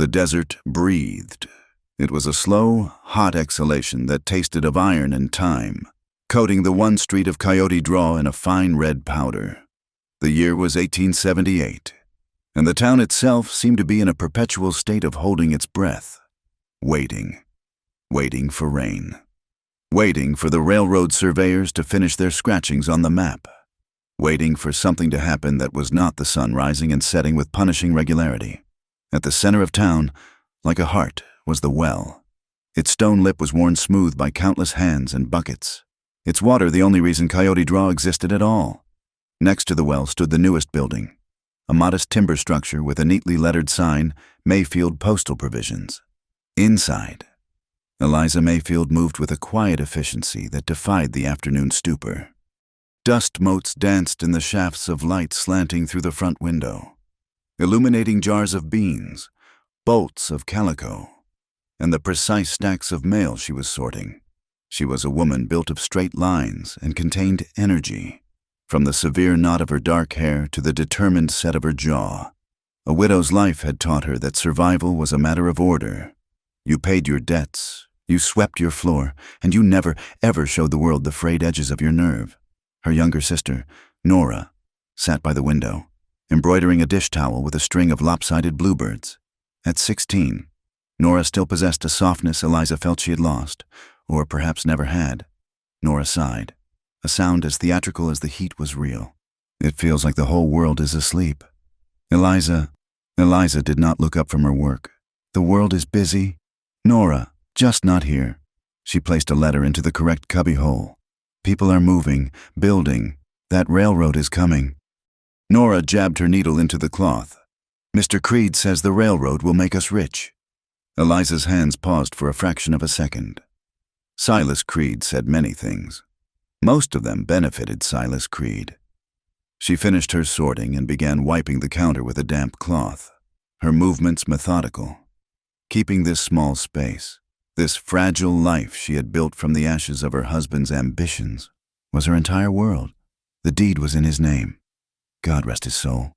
The desert breathed. It was a slow, hot exhalation that tasted of iron and time, coating the one street of Coyote Draw in a fine red powder. The year was 1878, and the town itself seemed to be in a perpetual state of holding its breath, waiting for rain, waiting for the railroad surveyors to finish their scratchings on the map, waiting for something to happen that was not the sun rising and setting with punishing regularity. At the center of town, like a heart, was the well. Its stone lip was worn smooth by countless hands and buckets, its water the only reason Coyote Draw existed at all. Next to the well stood the newest building, a modest timber structure with a neatly lettered sign, Mayfield Postal Provisions. Inside, Eliza Mayfield moved with a quiet efficiency that defied the afternoon stupor. Dust motes danced in the shafts of light slanting through the front window, illuminating jars of beans, bolts of calico, and the precise stacks of mail she was sorting. She was a woman built of straight lines and contained energy, from the severe knot of her dark hair to the determined set of her jaw. A widow's life had taught her that survival was a matter of order. You paid your debts, you swept your floor, and you never, ever showed the world the frayed edges of your nerve. Her younger sister, Nora, sat by the window, embroidering a dish towel with a string of lopsided bluebirds. At 16, Nora still possessed a softness Eliza felt she had lost, or perhaps never had. Nora sighed, a sound as theatrical as the heat was real. It feels like the whole world is asleep. Eliza did not look up from her work. The world is busy. Nora, just not here. She placed a letter into the correct cubbyhole. People are moving, building. That railroad is coming. Nora jabbed her needle into the cloth. Mr. Creed says the railroad will make us rich. Eliza's hands paused for a fraction of a second. Silas Creed said many things. Most of them benefited Silas Creed. She finished her sorting and began wiping the counter with a damp cloth, her movements methodical. Keeping this small space, this fragile life she had built from the ashes of her husband's ambitions, was her entire world. The deed was in his name. God rest his soul.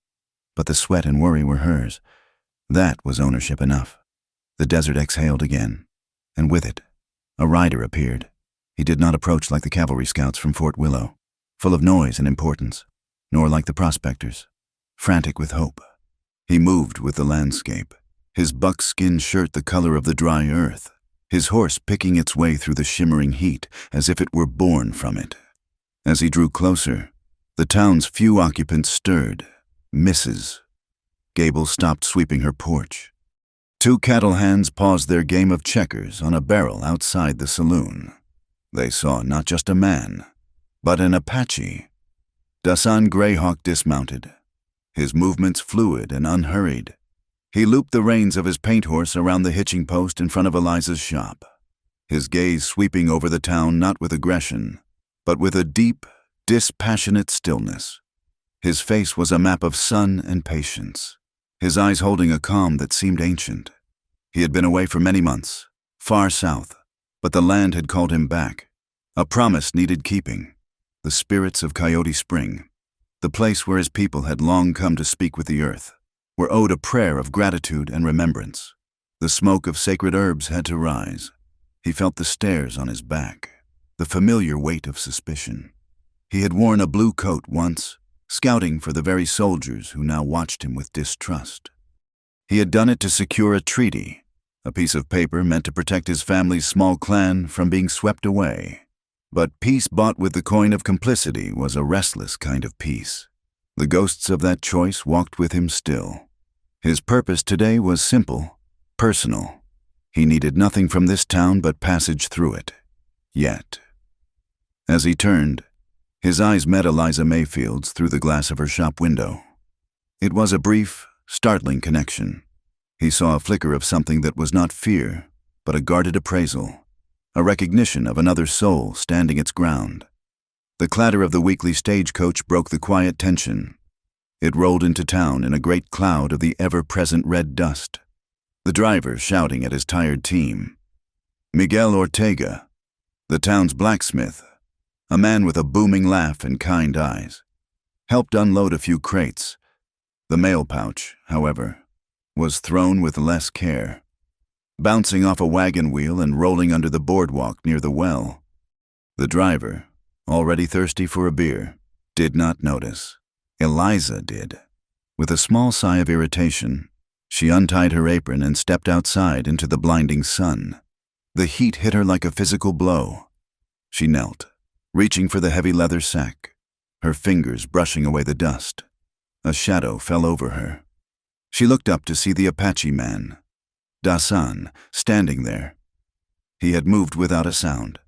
But the sweat and worry were hers. That was ownership enough. The desert exhaled again, and with it, a rider appeared. He did not approach like the cavalry scouts from Fort Willow, full of noise and importance, nor like the prospectors, frantic with hope. He moved with the landscape, his buckskin shirt the color of the dry earth, his horse picking its way through the shimmering heat as if it were born from it. As he drew closer, the town's few occupants stirred. Mrs. Gable stopped sweeping her porch. Two cattle hands paused their game of checkers on a barrel outside the saloon. They saw not just a man, but an Apache. Dasan Greyhawk dismounted, his movements fluid and unhurried. He looped the reins of his paint horse around the hitching post in front of Eliza's shop, his gaze sweeping over the town not with aggression, but with a deep, dispassionate stillness. His face was a map of sun and patience, his eyes holding a calm that seemed ancient. He had been away for many months, far south, but the land had called him back. A promise needed keeping. The spirits of Coyote Spring, the place where his people had long come to speak with the earth, were owed a prayer of gratitude and remembrance. The smoke of sacred herbs had to rise. He felt the stares on his back, the familiar weight of suspicion. He had worn a blue coat once, scouting for the very soldiers who now watched him with distrust. He had done it to secure a treaty, a piece of paper meant to protect his family's small clan from being swept away. But peace bought with the coin of complicity was a restless kind of peace. The ghosts of that choice walked with him still. His purpose today was simple, personal. He needed nothing from this town but passage through it. Yet, as he turned, his eyes met Eliza Mayfield's through the glass of her shop window. It was a brief, startling connection. He saw a flicker of something that was not fear, but a guarded appraisal, a recognition of another soul standing its ground. The clatter of the weekly stagecoach broke the quiet tension. It rolled into town in a great cloud of the ever-present red dust, the driver shouting at his tired team. Miguel Ortega, the town's blacksmith, a man with a booming laugh and kind eyes, helped unload a few crates. The mail pouch, however, was thrown with less care, bouncing off a wagon wheel and rolling under the boardwalk near the well. The driver, already thirsty for a beer, did not notice. Eliza did. With a small sigh of irritation, she untied her apron and stepped outside into the blinding sun. The heat hit her like a physical blow. She knelt, reaching for the heavy leather sack, her fingers brushing away the dust. A shadow fell over her. She looked up to see the Apache man, Dasan, standing there. He had moved without a sound.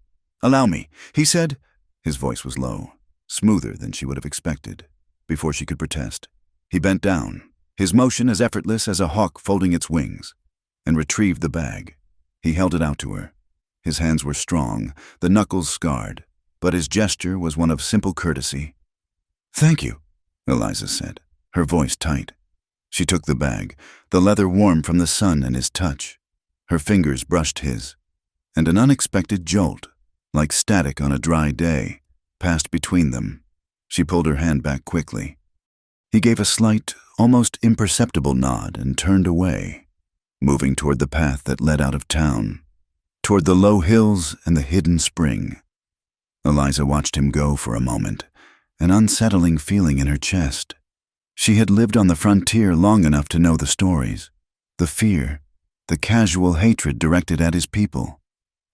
"Allow me," he said. His voice was low, smoother than she would have expected. Before she could protest, he bent down, his motion as effortless as a hawk folding its wings, and retrieved the bag. He held it out to her. His hands were strong, the knuckles scarred, but his gesture was one of simple courtesy. "Thank you," Eliza said, her voice tight. She took the bag, the leather warm from the sun and his touch. Her fingers brushed his, and an unexpected jolt, like static on a dry day, passed between them. She pulled her hand back quickly. He gave a slight, almost imperceptible nod and turned away, moving toward the path that led out of town, toward the low hills and the hidden spring. Eliza watched him go for a moment, an unsettling feeling in her chest. She had lived on the frontier long enough to know the stories, the fear, the casual hatred directed at his people.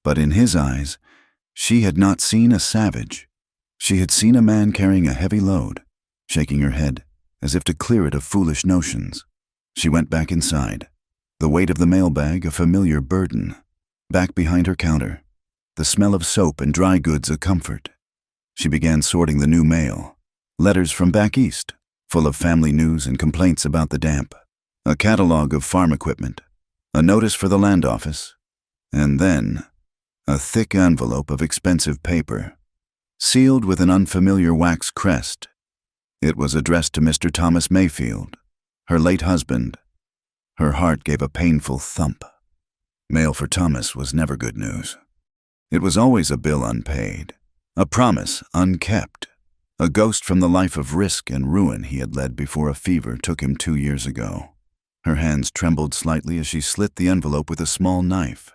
But in his eyes, she had not seen a savage. She had seen a man carrying a heavy load, shaking her head, as if to clear it of foolish notions. She went back inside, the weight of the mailbag a familiar burden. Back behind her counter, the smell of soap and dry goods a comfort. She began sorting the new mail, letters from back east, full of family news and complaints about the damp, a catalog of farm equipment, a notice for the land office, and then a thick envelope of expensive paper, sealed with an unfamiliar wax crest. It was addressed to Mr. Thomas Mayfield, her late husband. Her heart gave a painful thump. Mail for Thomas was never good news. It was always a bill unpaid, a promise unkept, a ghost from the life of risk and ruin he had led before a fever took him 2 years ago. Her hands trembled slightly as she slit the envelope with a small knife.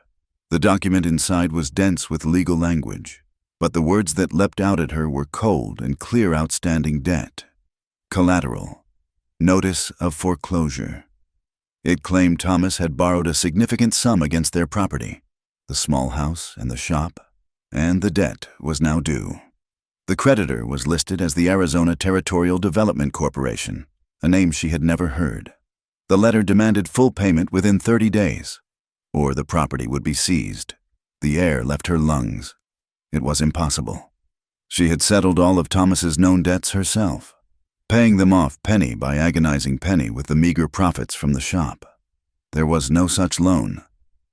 The document inside was dense with legal language, but the words that leapt out at her were cold and clear outstanding debt. Collateral. Notice of foreclosure. It claimed Thomas had borrowed a significant sum against their property, the small house and the shop, and the debt was now due. The creditor was listed as the Arizona Territorial Development Corporation, a name she had never heard. The letter demanded full payment within 30 days, or the property would be seized. The air left her lungs. It was impossible. She had settled all of Thomas's known debts herself, paying them off penny by agonizing penny with the meager profits from the shop. There was no such loan.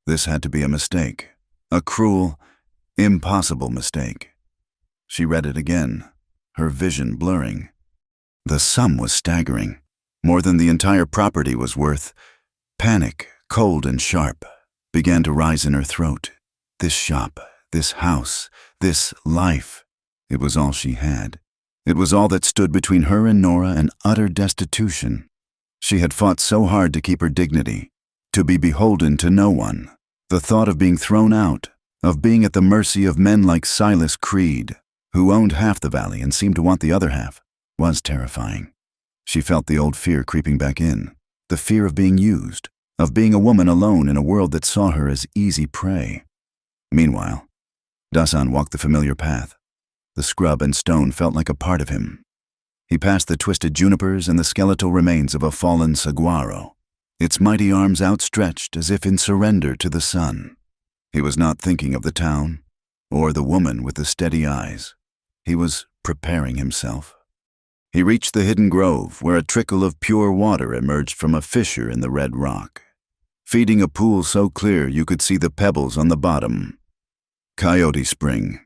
This had to be a mistake, a cruel, impossible mistake. She read it again, her vision blurring. The sum was staggering, more than the entire property was worth. Panic, cold and sharp, began to rise in her throat. This shop, this house, this life, it was all she had. It was all that stood between her and Nora and utter destitution. She had fought so hard to keep her dignity, to be beholden to no one. The thought of being thrown out, of being at the mercy of men like Silas Creed, who owned half the valley and seemed to want the other half, was terrifying. She felt the old fear creeping back in, the fear of being used, of being a woman alone in a world that saw her as easy prey. Meanwhile, Dasan walked the familiar path. The scrub and stone felt like a part of him. He passed the twisted junipers and the skeletal remains of a fallen saguaro, its mighty arms outstretched as if in surrender to the sun. He was not thinking of the town, or the woman with the steady eyes. He was preparing himself. He reached the hidden grove where a trickle of pure water emerged from a fissure in the red rock, feeding a pool so clear you could see the pebbles on the bottom. Coyote Spring.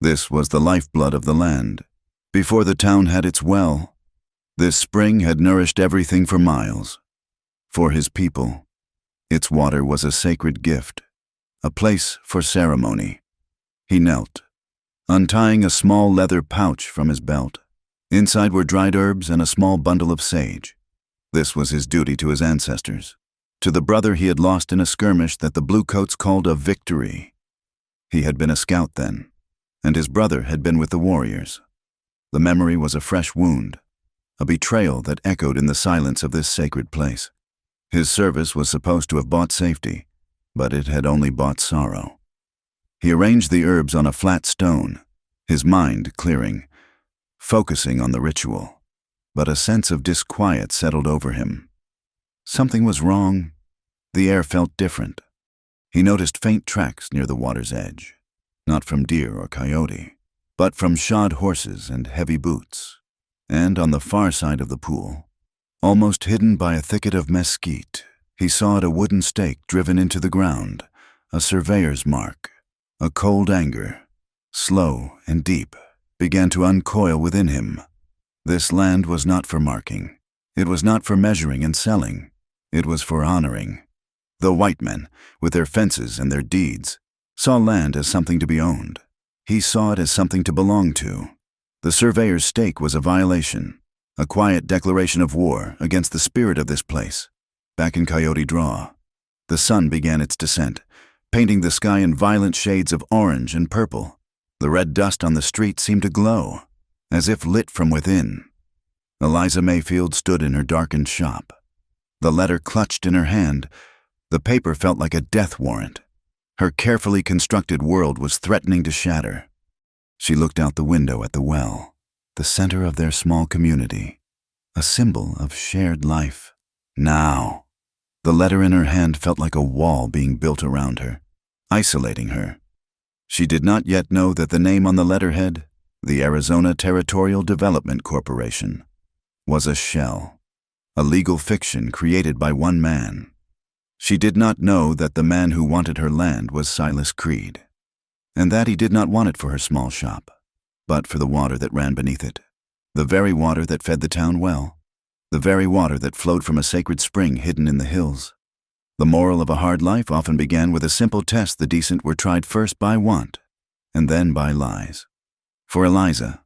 This was the lifeblood of the land. Before the town had its well, this spring had nourished everything for miles. For his people, its water was a sacred gift, a place for ceremony. He knelt, untying a small leather pouch from his belt. Inside were dried herbs and a small bundle of sage. This was his duty to his ancestors, to the brother he had lost in a skirmish that the Bluecoats called a victory. He had been a scout then, and his brother had been with the warriors. The memory was a fresh wound, a betrayal that echoed in the silence of this sacred place. His service was supposed to have bought safety, but it had only bought sorrow. He arranged the herbs on a flat stone, his mind clearing, focusing on the ritual, but a sense of disquiet settled over him. Something was wrong. The air felt different. He noticed faint tracks near the water's edge, not from deer or coyote, but from shod horses and heavy boots. And on the far side of the pool, almost hidden by a thicket of mesquite, he sawed a wooden stake driven into the ground, a surveyor's mark. A cold anger, slow and deep, began to uncoil within him. This land was not for marking. It was not for measuring and selling. It was for honoring. The white men, with their fences and their deeds, saw land as something to be owned. He saw it as something to belong to. The surveyor's stake was a violation, a quiet declaration of war against the spirit of this place. Back in Coyote Draw, the sun began its descent, painting the sky in violent shades of orange and purple. The red dust on the street seemed to glow, as if lit from within. Eliza Mayfield stood in her darkened shop. The letter clutched in her hand. The paper felt like a death warrant. Her carefully constructed world was threatening to shatter. She looked out the window at the well, the center of their small community, a symbol of shared life. Now, the letter in her hand felt like a wall being built around her, isolating her. She did not yet know that the name on the letterhead, the Arizona Territorial Development Corporation, was a shell, a legal fiction created by one man. She did not know that the man who wanted her land was Silas Creed, and that he did not want it for her small shop, but for the water that ran beneath it, the very water that fed the town well, the very water that flowed from a sacred spring hidden in the hills. The moral of a hard life often began with a simple test. The decent were tried first by want, and then by lies. For Eliza,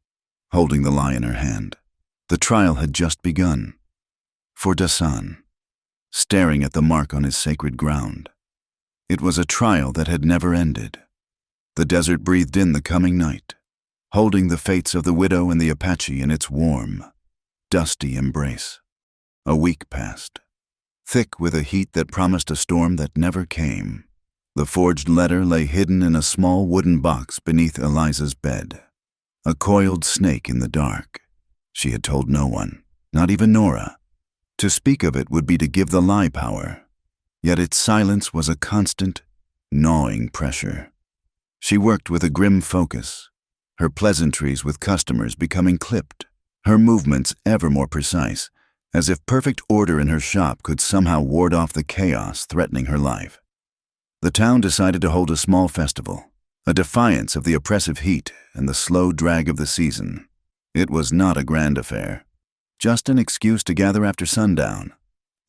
holding the lie in her hand, the trial had just begun. For Dasan, staring at the mark on his sacred ground, it was a trial that had never ended. The desert breathed in the coming night, holding the fates of the widow and the Apache in its warm, dusty embrace. A week passed, thick with a heat that promised a storm that never came. The forged letter lay hidden in a small wooden box beneath Eliza's bed, a coiled snake in the dark. She had told no one, not even Nora. To speak of it would be to give the lie power, yet its silence was a constant, gnawing pressure. She worked with a grim focus, her pleasantries with customers becoming clipped, her movements ever more precise, as if perfect order in her shop could somehow ward off the chaos threatening her life. The town decided to hold a small festival, a defiance of the oppressive heat and the slow drag of the season. It was not a grand affair, just an excuse to gather after sundown.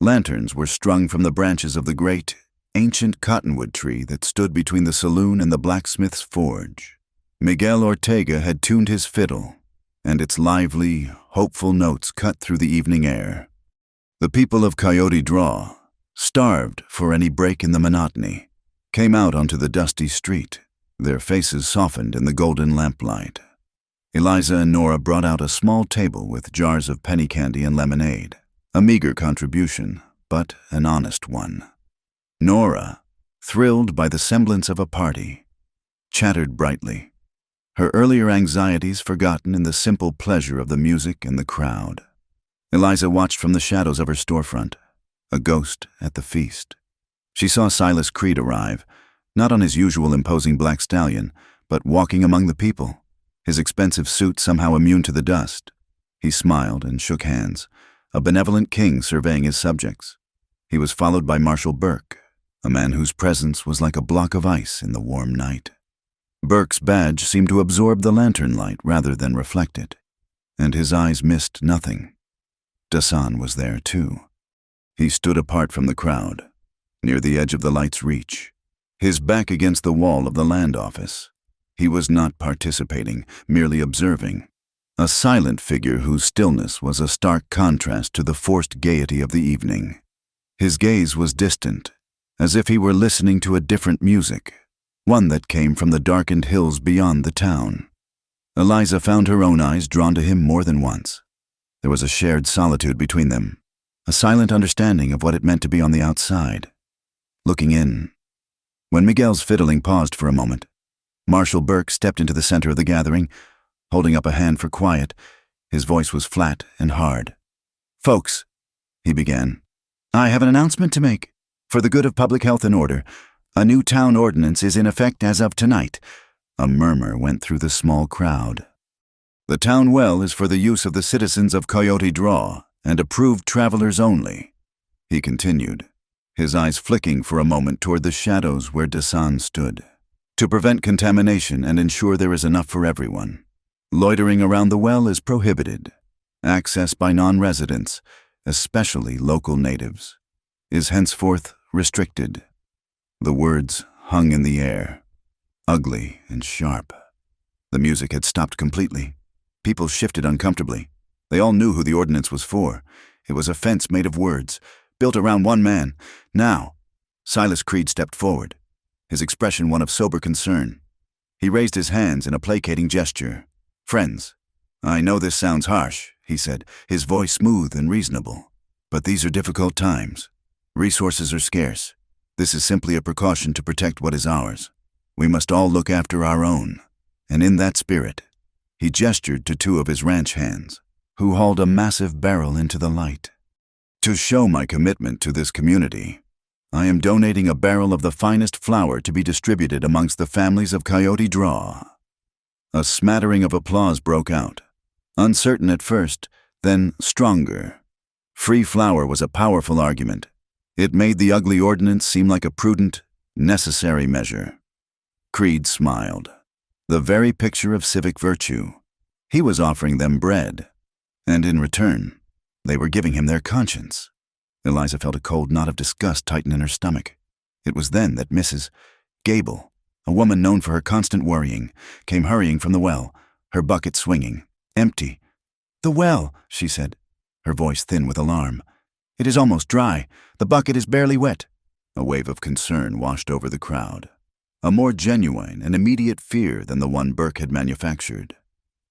Lanterns were strung from the branches of the great, ancient cottonwood tree that stood between the saloon and the blacksmith's forge. Miguel Ortega had tuned his fiddle, and its lively, hopeful notes cut through the evening air. The people of Coyote Draw, starved for any break in the monotony, came out onto the dusty street, their faces softened in the golden lamplight. Eliza and Nora brought out a small table with jars of penny candy and lemonade, a meager contribution, but an honest one. Nora, thrilled by the semblance of a party, chattered brightly, her earlier anxieties forgotten in the simple pleasure of the music and the crowd. Eliza watched from the shadows of her storefront, a ghost at the feast. She saw Silas Creed arrive, not on his usual imposing black stallion, but walking among the people, his expensive suit somehow immune to the dust. He smiled and shook hands, a benevolent king surveying his subjects. He was followed by Marshal Burke, a man whose presence was like a block of ice in the warm night. Burke's badge seemed to absorb the lantern light rather than reflect it, and his eyes missed nothing. Dasan was there too. He stood apart from the crowd, near the edge of the light's reach, his back against the wall of the land office. He was not participating, merely observing, a silent figure whose stillness was a stark contrast to the forced gaiety of the evening. His gaze was distant, as if he were listening to a different music, one that came from the darkened hills beyond the town. Eliza found her own eyes drawn to him more than once. There was a shared solitude between them, a silent understanding of what it meant to be on the outside, looking in. When Miguel's fiddling paused for a moment, Marshal Burke stepped into the center of the gathering, holding up a hand for quiet. His voice was flat and hard. "Folks," he began, "I have an announcement to make. For the good of public health and order, a new town ordinance is in effect as of tonight." A murmur went through the small crowd. "The town well is for the use of the citizens of Coyote Draw and approved travelers only," he continued, his eyes flicking for a moment toward the shadows where Dasan stood. "To prevent contamination and ensure there is enough for everyone. Loitering around the well is prohibited. Access by non-residents, especially local natives, is henceforth restricted." The words hung in the air, ugly and sharp. The music had stopped completely. People shifted uncomfortably. They all knew who the ordinance was for. It was a fence made of words, built around one man. Now, Silas Creed stepped forward, his expression one of sober concern. He raised his hands in a placating gesture. "Friends, I know this sounds harsh," he said, his voice smooth and reasonable. "But these are difficult times. Resources are scarce. This is simply a precaution to protect what is ours. We must all look after our own." And in that spirit, he gestured to two of his ranch hands, who hauled a massive barrel into the light. "To show my commitment to this community, I am donating a barrel of the finest flour to be distributed amongst the families of Coyote Draw." A smattering of applause broke out, uncertain at first, then stronger. Free flour was a powerful argument. It made the ugly ordinance seem like a prudent, necessary measure. Creed smiled, the very picture of civic virtue. He was offering them bread, and in return, they were giving him their conscience. Eliza felt a cold knot of disgust tighten in her stomach. It was then that Mrs. Gable, a woman known for her constant worrying, came hurrying from the well, her bucket swinging, empty. "The well," she said, her voice thin with alarm. "It is almost dry. The bucket is barely wet." A wave of concern washed over the crowd, a more genuine and immediate fear than the one Burke had manufactured.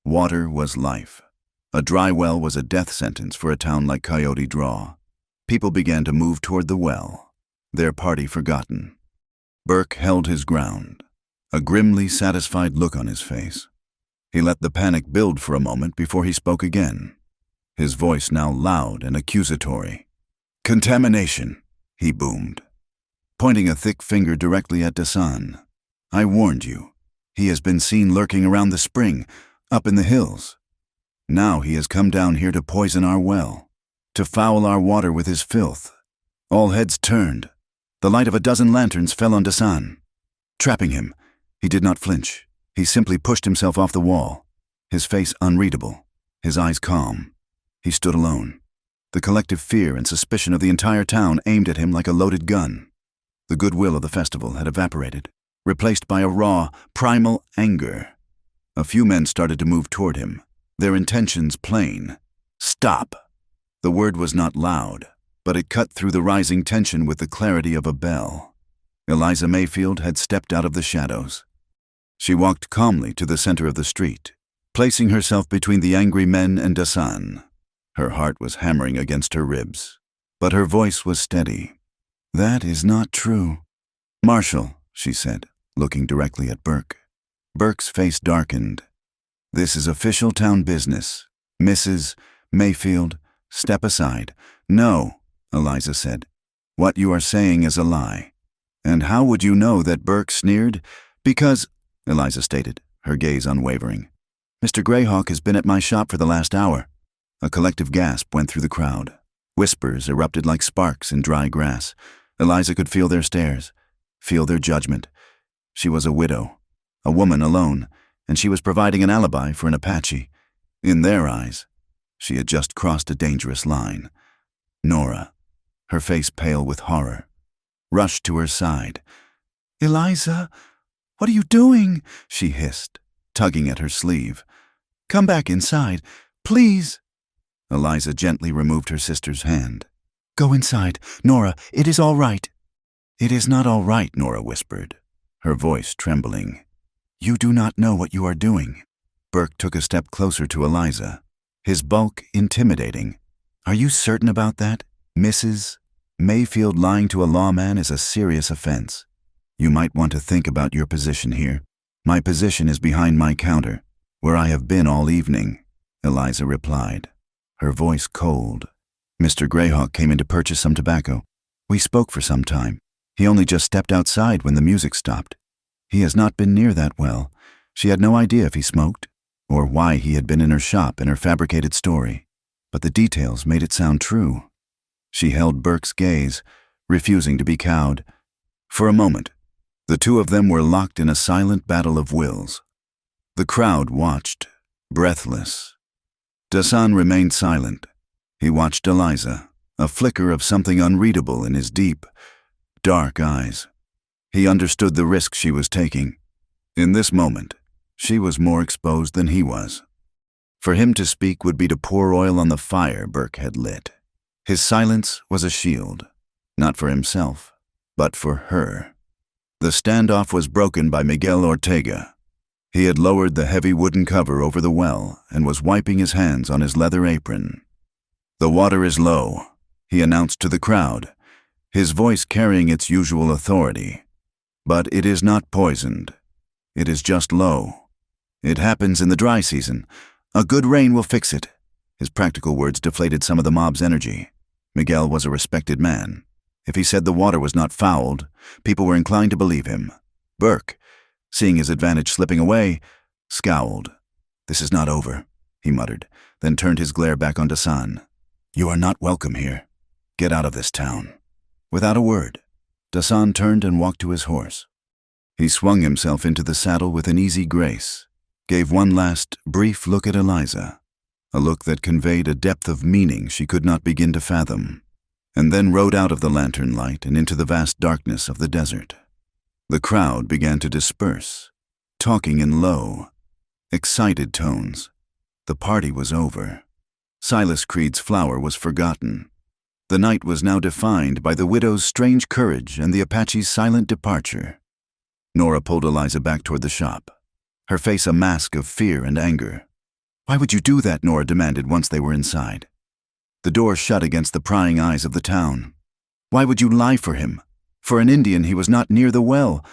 Water was life. A dry well was a death sentence for a town like Coyote Draw. People began to move toward the well, their party forgotten. Burke held his ground, a grimly satisfied look on his face. He let the panic build for a moment before he spoke again, his voice now loud and accusatory. "Contamination," he boomed, pointing a thick finger directly at Dasan. "I warned you. He has been seen lurking around the spring, up in the hills. Now he has come down here to poison our well, to foul our water with his filth." All heads turned. The light of a dozen lanterns fell on Dasan, trapping him. He did not flinch. He simply pushed himself off the wall, his face unreadable, his eyes calm. He stood alone, the collective fear and suspicion of the entire town aimed at him like a loaded gun. The goodwill of the festival had evaporated, replaced by a raw, primal anger. A few men started to move toward him, their intentions plain. "Stop!" The word was not loud, but it cut through the rising tension with the clarity of a bell. Eliza Mayfield had stepped out of the shadows. She walked calmly to the center of the street, placing herself between the angry men and Dasan. Her heart was hammering against her ribs, but her voice was steady. "That is not true." "Marshal," she said, looking directly at Burke. Burke's face darkened. "This is official town business. Mrs. Mayfield, step aside." "No," Eliza said. "What you are saying is a lie." "And how would you know that?" Burke sneered. "Because," Eliza stated, her gaze unwavering, "Mr. Greyhawk has been at my shop for the last hour." A collective gasp went through the crowd. Whispers erupted like sparks in dry grass. Eliza could feel their stares, feel their judgment. She was a widow, a woman alone, and she was providing an alibi for an Apache. In their eyes, she had just crossed a dangerous line. Nora, her face pale with horror, rushed to her side. "Eliza, what are you doing?" she hissed, tugging at her sleeve. "Come back inside, please." Eliza gently removed her sister's hand. Go inside. Nora, it is all right. It is not all right, Nora whispered, her voice trembling. You do not know what you are doing. Burke took a step closer to Eliza, his bulk intimidating. Are you certain about that, Mrs. Mayfield? Lying to a lawman is a serious offense. You might want to think about your position here. My position is behind my counter, where I have been all evening, Eliza replied, her voice cold. Mr. Greyhawk came in to purchase some tobacco. We spoke for some time. He only just stepped outside when the music stopped. He has not been near that well. She had no idea if he smoked, or why he had been in her shop in her fabricated story, but the details made it sound true. She held Burke's gaze, refusing to be cowed. For a moment, the two of them were locked in a silent battle of wills. The crowd watched, breathless. Dasan remained silent. He watched Eliza, a flicker of something unreadable in his deep, dark eyes. He understood the risk she was taking. In this moment, she was more exposed than he was. For him to speak would be to pour oil on the fire Burke had lit. His silence was a shield, not for himself, but for her. The standoff was broken by Miguel Ortega. He had lowered the heavy wooden cover over the well and was wiping his hands on his leather apron. The water is low, he announced to the crowd, his voice carrying its usual authority. But it is not poisoned. It is just low. It happens in the dry season. A good rain will fix it. His practical words deflated some of the mob's energy. Miguel was a respected man. If he said the water was not fouled, people were inclined to believe him. Burke, seeing his advantage slipping away, scowled. This is not over, he muttered, then turned his glare back on Dasan. You are not welcome here. Get out of this town. Without a word, Dasan turned and walked to his horse. He swung himself into the saddle with an easy grace, gave one last, brief look at Eliza, a look that conveyed a depth of meaning she could not begin to fathom, and then rode out of the lantern light and into the vast darkness of the desert. The crowd began to disperse, talking in low, excited tones. The party was over. Silas Creed's flower was forgotten. The night was now defined by the widow's strange courage and the Apache's silent departure. Nora pulled Eliza back toward the shop, her face a mask of fear and anger. Why would you do that? Nora demanded once they were inside. The door shut against the prying eyes of the town. Why would you lie for him? For an Indian, he was not near the well.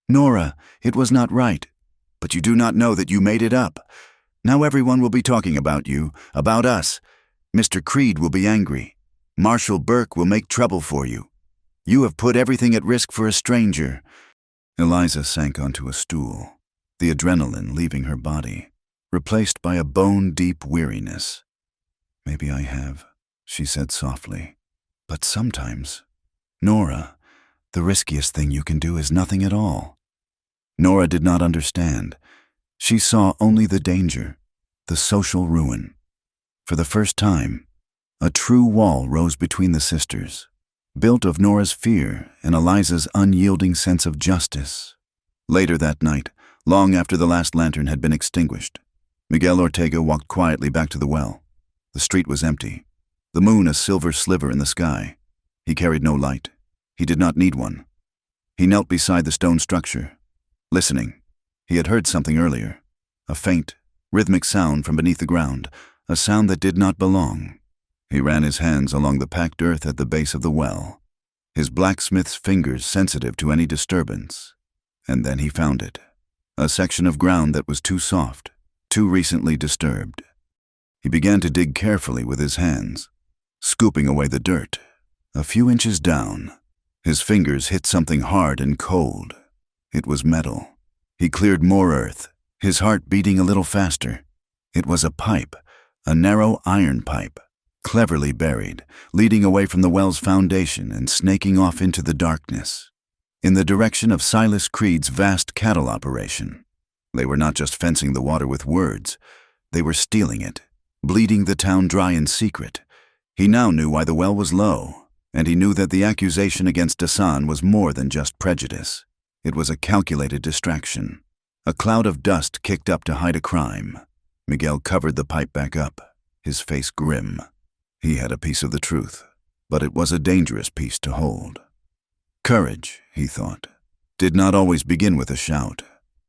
Nora, it was not right. But you do not know that you made it up. Now everyone will be talking about you, about us. Mr. Creed will be angry. Marshal Burke will make trouble for you. You have put everything at risk for a stranger. Eliza sank onto a stool, the adrenaline leaving her body, replaced by a bone-deep weariness. Maybe I have, she said softly. But sometimes, Nora, the riskiest thing you can do is nothing at all. Nora did not understand. She saw only the danger, the social ruin. For the first time, a true wall rose between the sisters, built of Nora's fear and Eliza's unyielding sense of justice. Later that night, long after the last lantern had been extinguished, Miguel Ortega walked quietly back to the well. The street was empty, the moon a silver sliver in the sky. He carried no light. He did not need one. He knelt beside the stone structure, listening. He had heard something earlier, a faint, rhythmic sound from beneath the ground, a sound that did not belong. He ran his hands along the packed earth at the base of the well, his blacksmith's fingers sensitive to any disturbance. And then he found it, a section of ground that was too soft, too recently disturbed. He began to dig carefully with his hands, scooping away the dirt. A few inches down, his fingers hit something hard and cold. It was metal. He cleared more earth, his heart beating a little faster. It was a pipe, a narrow iron pipe, cleverly buried, leading away from the well's foundation and snaking off into the darkness, in the direction of Silas Creed's vast cattle operation. They were not just fencing the water with words, they were stealing it, bleeding the town dry in secret. He now knew why the well was low, and he knew that the accusation against Dasan was more than just prejudice. It was a calculated distraction. A cloud of dust kicked up to hide a crime. Miguel covered the pipe back up, his face grim. He had a piece of the truth. but it was a dangerous peace to hold. Courage, he thought, did not always begin with a shout.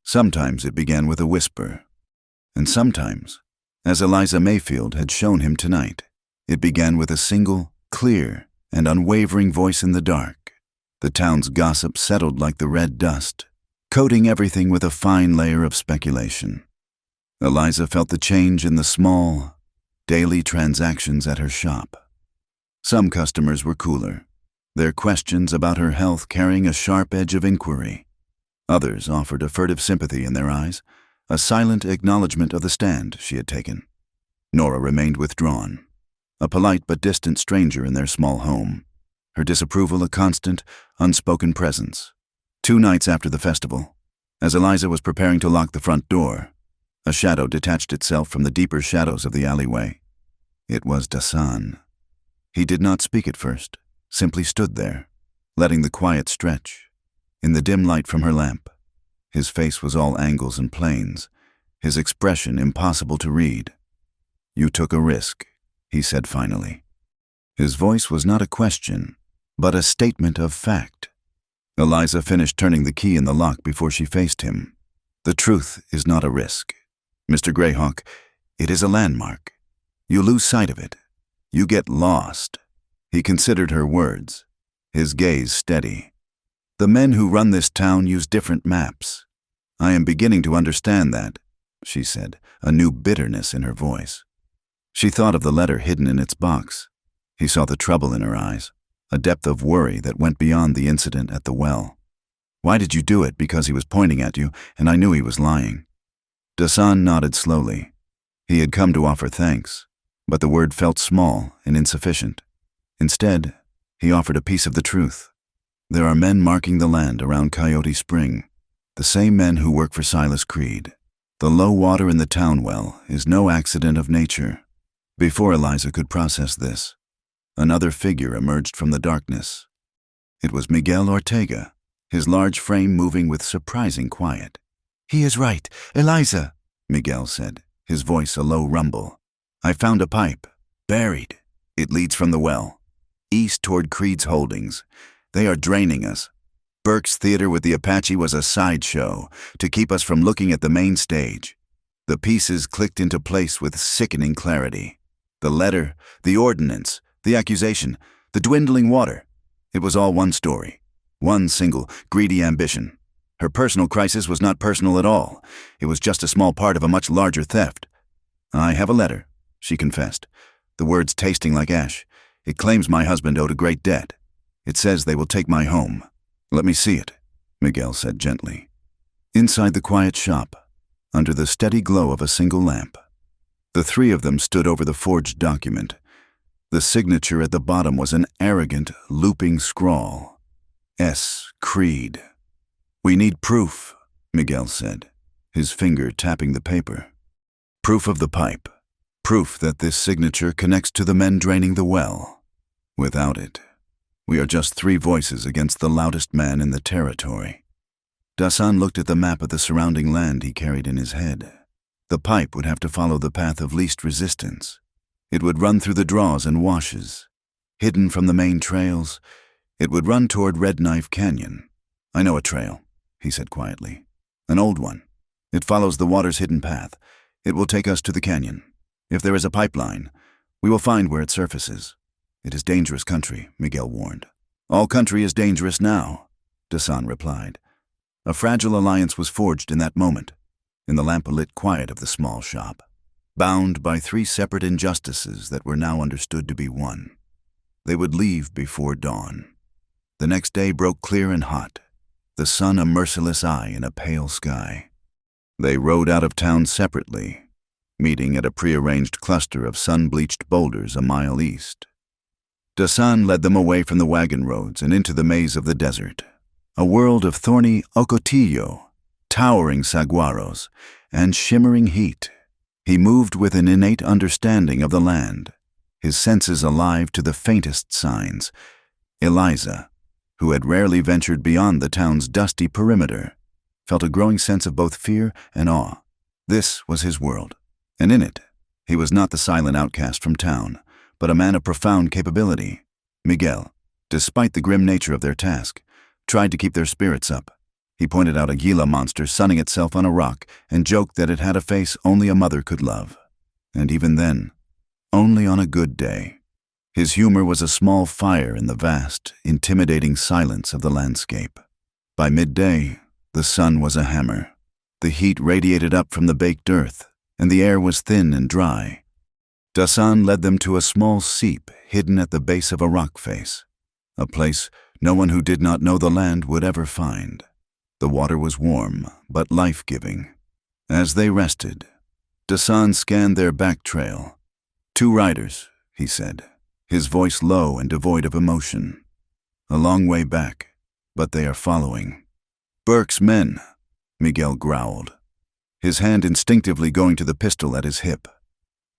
Sometimes it began with a whisper. And sometimes, as Eliza Mayfield had shown him tonight, it began with a single, clear, and unwavering voice in the dark. The town's gossip settled like the red dust, coating everything with a fine layer of speculation. Eliza felt the change in the small, daily transactions at her shop. Some customers were cooler, their questions about her health carrying a sharp edge of inquiry. Others offered a furtive sympathy in their eyes, a silent acknowledgement of the stand she had taken. Nora remained withdrawn, a polite but distant stranger in their small home, her disapproval a constant, unspoken presence. 2 nights after the festival, as Eliza was preparing to lock the front door, a shadow detached itself from the deeper shadows of the alleyway. It was Dasan. He did not speak at first, simply stood there, letting the quiet stretch. In the dim light from her lamp, his face was all angles and planes, his expression impossible to read. "You took a risk," he said finally. His voice was not a question, but a statement of fact. Eliza finished turning the key in the lock before she faced him. "The truth is not a risk. Mr. Greyhawk, it is a landmark. You lose sight of it. You get lost." He considered her words, his gaze steady. "The men who run this town use different maps. I am beginning to understand that," she said, a new bitterness in her voice. She thought of the letter hidden in its box. He saw the trouble in her eyes, a depth of worry that went beyond the incident at the well. "Why did you do it?" "Because he was pointing at you, and I knew he was lying." Dasan nodded slowly. He had come to offer thanks, but the word felt small and insufficient. Instead, he offered a piece of the truth. "There are men marking the land around Coyote Spring, the same men who work for Silas Creed. The low water in the town well is no accident of nature." Before Eliza could process this, another figure emerged from the darkness. It was Miguel Ortega, his large frame moving with surprising quiet. "He is right, Eliza," Miguel said, his voice a low rumble. "I found a pipe, buried. It leads from the well, east toward Creed's holdings. They are draining us. Burke's theater with the Apache was a sideshow to keep us from looking at the main stage. The pieces clicked into place with sickening clarity. The letter, the ordinance, the accusation, the dwindling water. It was all one story, one single, greedy ambition. Her personal crisis was not personal at all. It was just a small part of a much larger theft. "I have a letter," she confessed, the words tasting like ash. "It claims my husband owed a great debt. It says they will take my home." "Let me see it," Miguel said gently. Inside the quiet shop, under the steady glow of a single lamp, the 3 of them stood over the forged document. The signature at the bottom was an arrogant, looping scrawl. S. Creed. "We need proof," Miguel said, his finger tapping the paper. "Proof of the pipe. Proof that this signature connects to the men draining the well. Without it, we are just 3 voices against the loudest man in the territory." Dasan looked at the map of the surrounding land he carried in his head. The pipe would have to follow the path of least resistance. It would run through the draws and washes. Hidden from the main trails, it would run toward Red Knife Canyon. "I know a trail," he said quietly. "An old one. It follows the water's hidden path. It will take us to the canyon. If there is a pipeline, we will find where it surfaces." "It is dangerous country," Miguel warned. "All country is dangerous now," Dasan replied. A fragile alliance was forged in that moment, in the lamp-lit quiet of the small shop, bound by 3 separate injustices that were now understood to be one. They would leave before dawn. The next day broke clear and hot, the sun a merciless eye in a pale sky. They rode out of town separately, meeting at a prearranged cluster of sun-bleached boulders a mile east. Dasan led them away from the wagon roads and into the maze of the desert, a world of thorny ocotillo, towering saguaros, and shimmering heat. He moved with an innate understanding of the land, his senses alive to the faintest signs. Eliza, who had rarely ventured beyond the town's dusty perimeter, felt a growing sense of both fear and awe. This was his world, and in it, he was not the silent outcast from town, but a man of profound capability. Miguel, despite the grim nature of their task, tried to keep their spirits up. He pointed out a Gila monster sunning itself on a rock and joked that it had a face only a mother could love. And even then, only on a good day. His humor was a small fire in the vast, intimidating silence of the landscape. By midday, the sun was a hammer. The heat radiated up from the baked earth, and the air was thin and dry. Dasan led them to a small seep hidden at the base of a rock face, a place no one who did not know the land would ever find. The water was warm, but life-giving. As they rested, Dasan scanned their back trail. 2 riders, he said, his voice low and devoid of emotion. A long way back, but they are following. Burke's men, Miguel growled, his hand instinctively going to the pistol at his hip.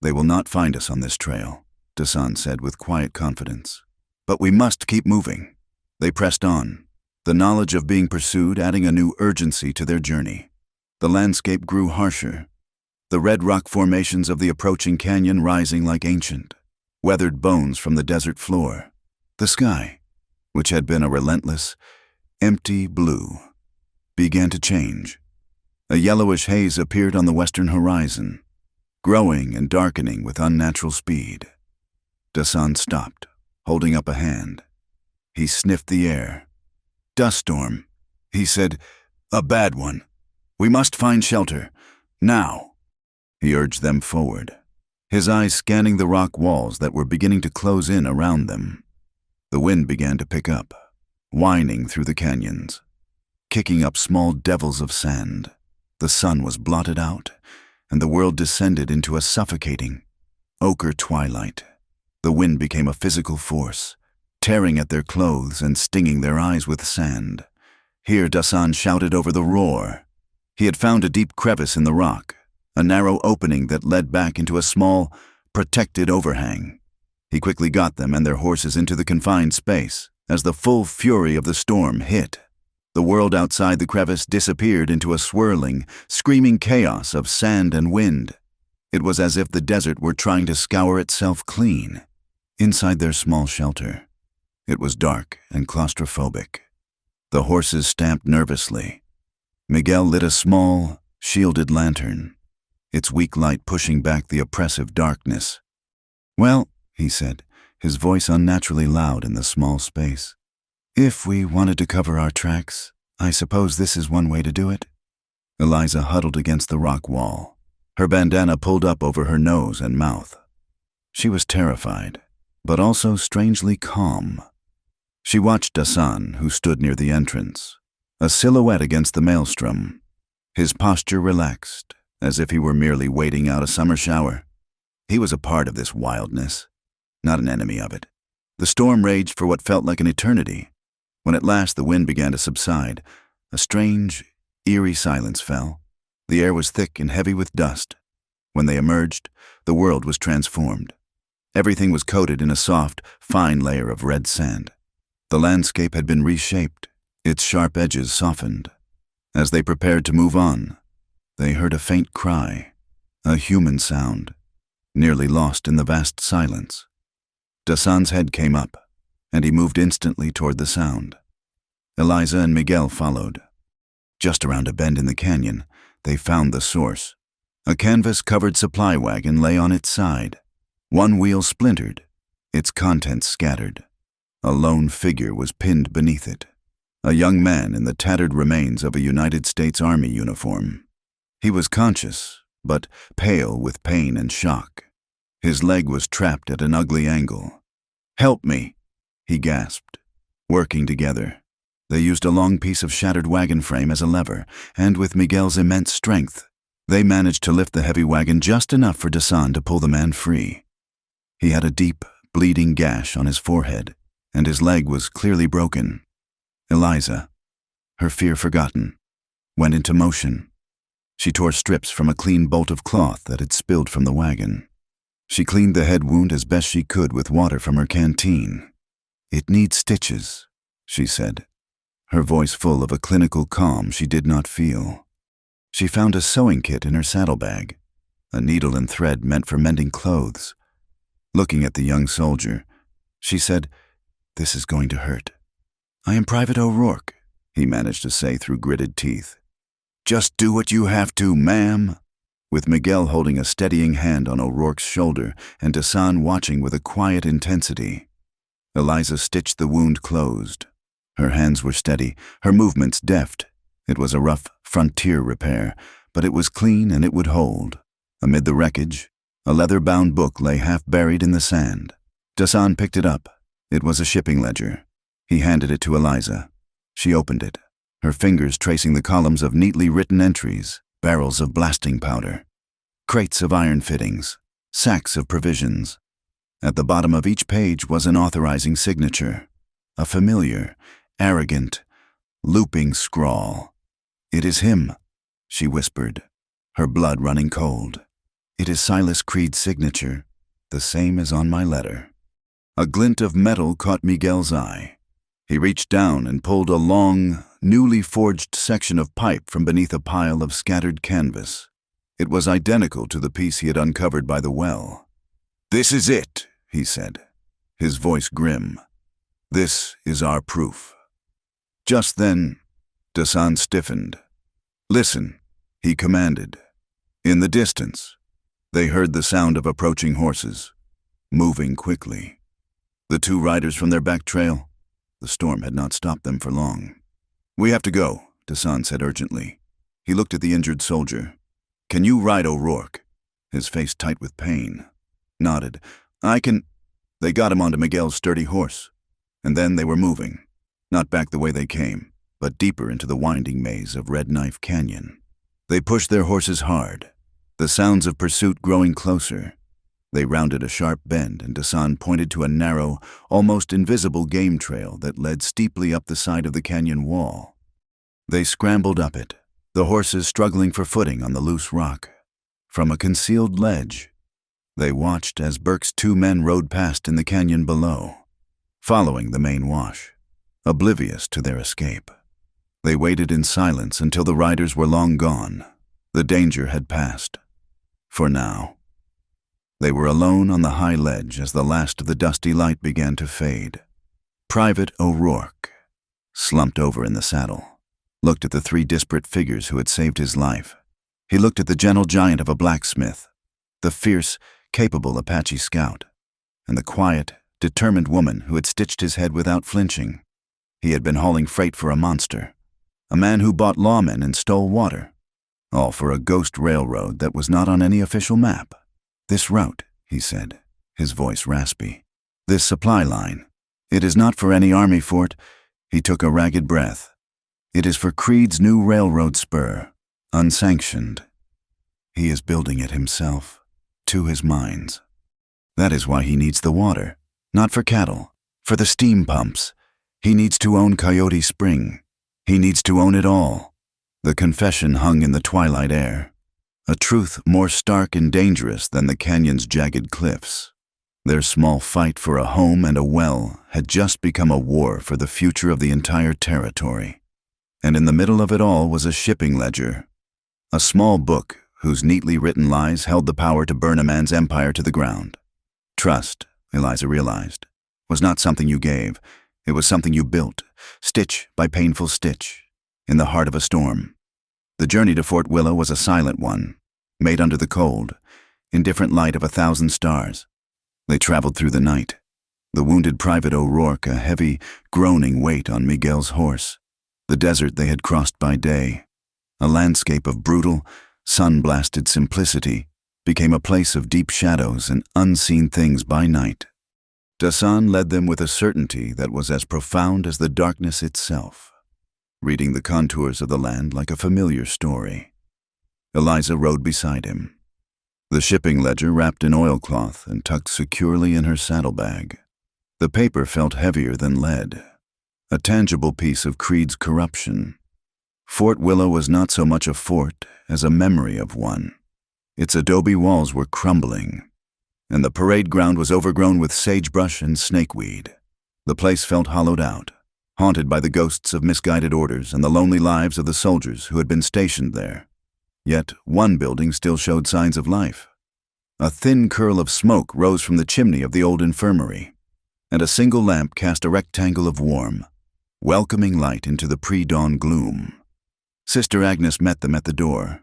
They will not find us on this trail, Dasan said with quiet confidence. But we must keep moving. They pressed on, the knowledge of being pursued adding a new urgency to their journey. The landscape grew harsher, the red rock formations of the approaching canyon rising like ancient, weathered bones from the desert floor. The sky, which had been a relentless, empty blue, began to change. A yellowish haze appeared on the western horizon, growing and darkening with unnatural speed. Dasan stopped, holding up a hand. He sniffed the air. "Dust storm," he said. "A bad one. We must find shelter. Now." He urged them forward, his eyes scanning the rock walls that were beginning to close in around them. The wind began to pick up, whining through the canyons, kicking up small devils of sand. The sun was blotted out, and the world descended into a suffocating, ochre twilight. The wind became a physical force, tearing at their clothes and stinging their eyes with sand. Here Dasan shouted over the roar. He had found a deep crevice in the rock, a narrow opening that led back into a small, protected overhang. He quickly got them and their horses into the confined space as the full fury of the storm hit. The world outside the crevice disappeared into a swirling, screaming chaos of sand and wind. It was as if the desert were trying to scour itself clean. Inside their small shelter, it was dark and claustrophobic. The horses stamped nervously. Miguel lit a small, shielded lantern, its weak light pushing back the oppressive darkness. "Well," he said, his voice unnaturally loud in the small space, "if we wanted to cover our tracks, I suppose this is one way to do it." Eliza huddled against the rock wall, her bandana pulled up over her nose and mouth. She was terrified, but also strangely calm. She watched Dasan, who stood near the entrance, a silhouette against the maelstrom, his posture relaxed, as if he were merely waiting out a summer shower. He was a part of this wildness, not an enemy of it. The storm raged for what felt like an eternity. When at last the wind began to subside, a strange, eerie silence fell. The air was thick and heavy with dust. When they emerged, the world was transformed. Everything was coated in a soft, fine layer of red sand. The landscape had been reshaped, its sharp edges softened. As they prepared to move on, they heard a faint cry, a human sound, nearly lost in the vast silence. Dasan's head came up, and he moved instantly toward the sound. Eliza and Miguel followed. Just around a bend in the canyon, they found the source. A canvas-covered supply wagon lay on its side, one wheel splintered, its contents scattered. A lone figure was pinned beneath it, a young man in the tattered remains of a United States Army uniform. He was conscious, but pale with pain and shock. His leg was trapped at an ugly angle. "Help me," he gasped. Working together, they used a long piece of shattered wagon frame as a lever, and with Miguel's immense strength, they managed to lift the heavy wagon just enough for Dasan to pull the man free. He had a deep, bleeding gash on his forehead, and his leg was clearly broken. Eliza, her fear forgotten, went into motion. She tore strips from a clean bolt of cloth that had spilled from the wagon. She cleaned the head wound as best she could with water from her canteen. "It needs stitches," she said, her voice full of a clinical calm she did not feel. She found a sewing kit in her saddlebag, a needle and thread meant for mending clothes. Looking at the young soldier, she said, This is going to hurt. I am Private O'Rourke, he managed to say through gritted teeth. Just do what you have to, ma'am. With Miguel holding a steadying hand on O'Rourke's shoulder and Dasan watching with a quiet intensity, Eliza stitched the wound closed. Her hands were steady, her movements deft. It was a rough frontier repair, but it was clean and it would hold. Amid the wreckage, a leather-bound book lay half buried in the sand. Dasan picked it up. It was a shipping ledger. He handed it to Eliza. She opened it, her fingers tracing the columns of neatly written entries, barrels of blasting powder, crates of iron fittings, sacks of provisions. At the bottom of each page was an authorizing signature, a familiar, arrogant, looping scrawl. "It is him," she whispered, her blood running cold. "It is Silas Creed's signature, the same as on my letter." A glint of metal caught Miguel's eye. He reached down and pulled a long, newly forged section of pipe from beneath a pile of scattered canvas. It was identical to the piece he had uncovered by the well. "This is it," he said, his voice grim. "This is our proof." Just then, Dasan stiffened. "Listen," he commanded. In the distance, they heard the sound of approaching horses, moving quickly. The two riders from their back trail. The storm had not stopped them for long. "We have to go," Dasan said urgently. He looked at the injured soldier. "Can you ride O'Rourke?" His face tight with pain. Nodded. "I can." They got him onto Miguel's sturdy horse, and then they were moving, not back the way they came, but deeper into the winding maze of Red Knife Canyon. They pushed their horses hard, the sounds of pursuit growing closer. They rounded a sharp bend, and Dasan pointed to a narrow, almost invisible game trail that led steeply up the side of the canyon wall. They scrambled up it, the horses struggling for footing on the loose rock. From a concealed ledge, they watched as Burke's two men rode past in the canyon below, following the main wash, oblivious to their escape. They waited in silence until the riders were long gone. The danger had passed. For now. They were alone on the high ledge as the last of the dusty light began to fade. Private O'Rourke slumped over in the saddle, looked at the three disparate figures who had saved his life. He looked at the gentle giant of a blacksmith, the fierce, capable Apache scout, and the quiet, determined woman who had stitched his head without flinching. He had been hauling freight for a monster, a man who bought lawmen and stole water, all for a ghost railroad that was not on any official map. "This route," he said, his voice raspy. "This supply line. It is not for any army fort." He took a ragged breath. "It is for Creed's new railroad spur, unsanctioned. He is building it himself, to his mines. That is why he needs the water, not for cattle, for the steam pumps. He needs to own Coyote Spring. He needs to own it all." The confession hung in the twilight air, a truth more stark and dangerous than the canyon's jagged cliffs. Their small fight for a home and a well had just become a war for the future of the entire territory. And in the middle of it all was a shipping ledger, a small book whose neatly written lies held the power to burn a man's empire to the ground. Trust, Eliza realized, was not something you gave. It was something you built, stitch by painful stitch, in the heart of a storm. The journey to Fort Willow was a silent one, made under the cold, in different light of 1,000 stars. They traveled through the night, the wounded Private O'Rourke a heavy, groaning weight on Miguel's horse. The desert they had crossed by day, a landscape of brutal, sun-blasted simplicity, became a place of deep shadows and unseen things by night. Dasan led them with a certainty that was as profound as the darkness itself, reading the contours of the land like a familiar story. Eliza rode beside him, the shipping ledger wrapped in oilcloth and tucked securely in her saddlebag. The paper felt heavier than lead, a tangible piece of Creed's corruption. Fort Willow was not so much a fort as a memory of one. Its adobe walls were crumbling, and the parade ground was overgrown with sagebrush and snakeweed. The place felt hollowed out, haunted by the ghosts of misguided orders and the lonely lives of the soldiers who had been stationed there. Yet one building still showed signs of life. A thin curl of smoke rose from the chimney of the old infirmary, and a single lamp cast a rectangle of warm, welcoming light into the pre-dawn gloom. Sister Agnes met them at the door.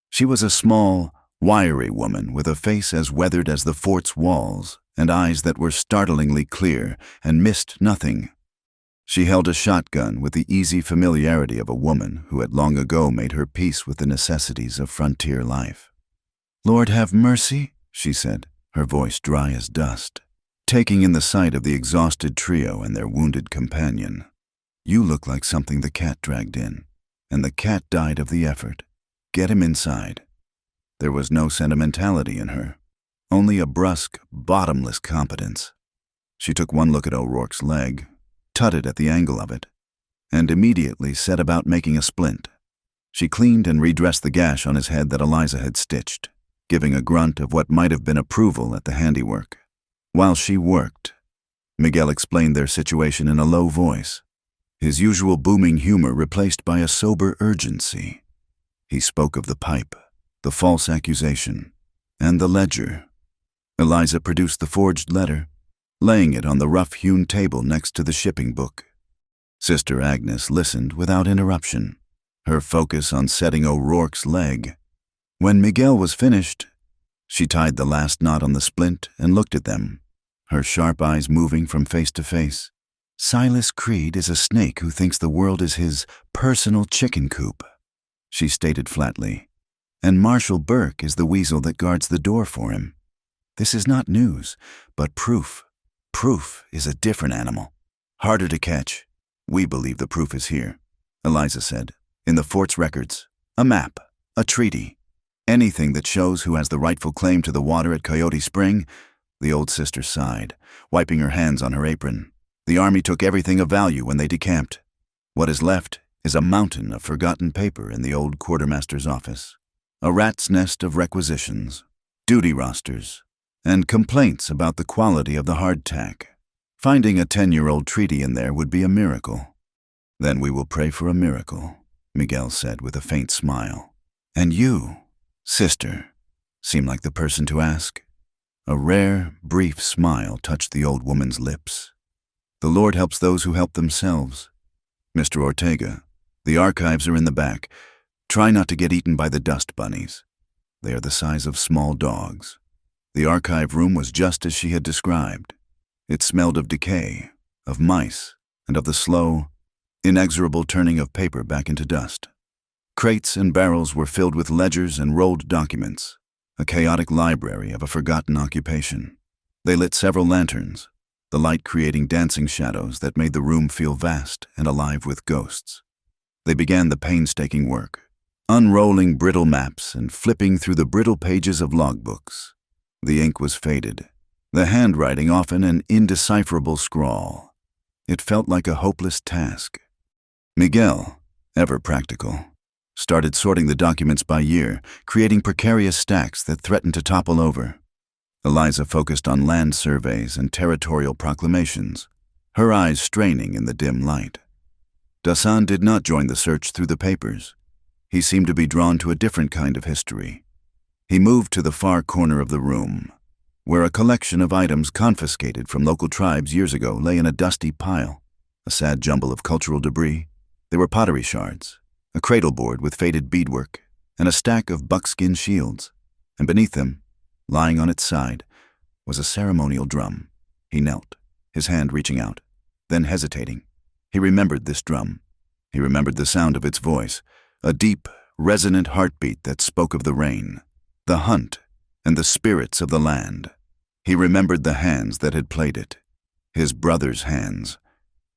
She was a small, wiry woman with a face as weathered as the fort's walls and eyes that were startlingly clear and missed nothing. She held a shotgun with the easy familiarity of a woman who had long ago made her peace with the necessities of frontier life. "Lord have mercy," she said, her voice dry as dust, taking in the sight of the exhausted trio and their wounded companion. "You look like something the cat dragged in, and the cat died of the effort. Get him inside." There was no sentimentality in her, only a brusque, bottomless competence. She took one look at O'Rourke's leg, tutted at the angle of it, and immediately set about making a splint. She cleaned and redressed the gash on his head that Eliza had stitched, giving a grunt of what might have been approval at the handiwork. While she worked, Miguel explained their situation in a low voice, his usual booming humor replaced by a sober urgency. He spoke of the pipe, the false accusation, and the ledger. Eliza produced the forged letter, laying it on the rough-hewn table next to the shipping book. Sister Agnes listened without interruption, her focus on setting O'Rourke's leg. When Miguel was finished, she tied the last knot on the splint and looked at them, her sharp eyes moving from face to face. "Silas Creed is a snake who thinks the world is his personal chicken coop," she stated flatly, "and Marshall Burke is the weasel that guards the door for him. This is not news, but proof. Proof is a different animal, harder to catch. We believe the proof is here," Eliza said, "in the fort's records, a map, a treaty, anything that shows who has the rightful claim to the water at Coyote Spring." The old sister sighed, wiping her hands on her apron. "The army took everything of value when they decamped. What is left is a mountain of forgotten paper in the old quartermaster's office, a rat's nest of requisitions, duty rosters, and complaints about the quality of the hardtack. Finding a 10-year-old treaty in there would be a miracle." "Then we will pray for a miracle," Miguel said with a faint smile. "And you, sister, seem like the person to ask." A rare, brief smile touched the old woman's lips. "The Lord helps those who help themselves. Mr. Ortega, the archives are in the back. Try not to get eaten by the dust bunnies. They are the size of small dogs." The archive room was just as she had described. It smelled of decay, of mice, and of the slow, inexorable turning of paper back into dust. Crates and barrels were filled with ledgers and rolled documents, a chaotic library of a forgotten occupation. They lit several lanterns, the light creating dancing shadows that made the room feel vast and alive with ghosts. They began the painstaking work, unrolling brittle maps and flipping through the brittle pages of logbooks. The ink was faded, the handwriting often an indecipherable scrawl. It felt like a hopeless task. Miguel, ever practical, started sorting the documents by year, creating precarious stacks that threatened to topple over. Eliza focused on land surveys and territorial proclamations, her eyes straining in the dim light. Dassan did not join the search through the papers. He seemed to be drawn to a different kind of history. He moved to the far corner of the room, where a collection of items confiscated from local tribes years ago lay in a dusty pile, a sad jumble of cultural debris. They were pottery shards, a cradle board with faded beadwork, and a stack of buckskin shields, and beneath them, lying on its side, was a ceremonial drum. He knelt, his hand reaching out, then hesitating. He remembered this drum. He remembered the sound of its voice, a deep, resonant heartbeat that spoke of the rain, the hunt, and the spirits of the land. He remembered the hands that had played it, his brother's hands.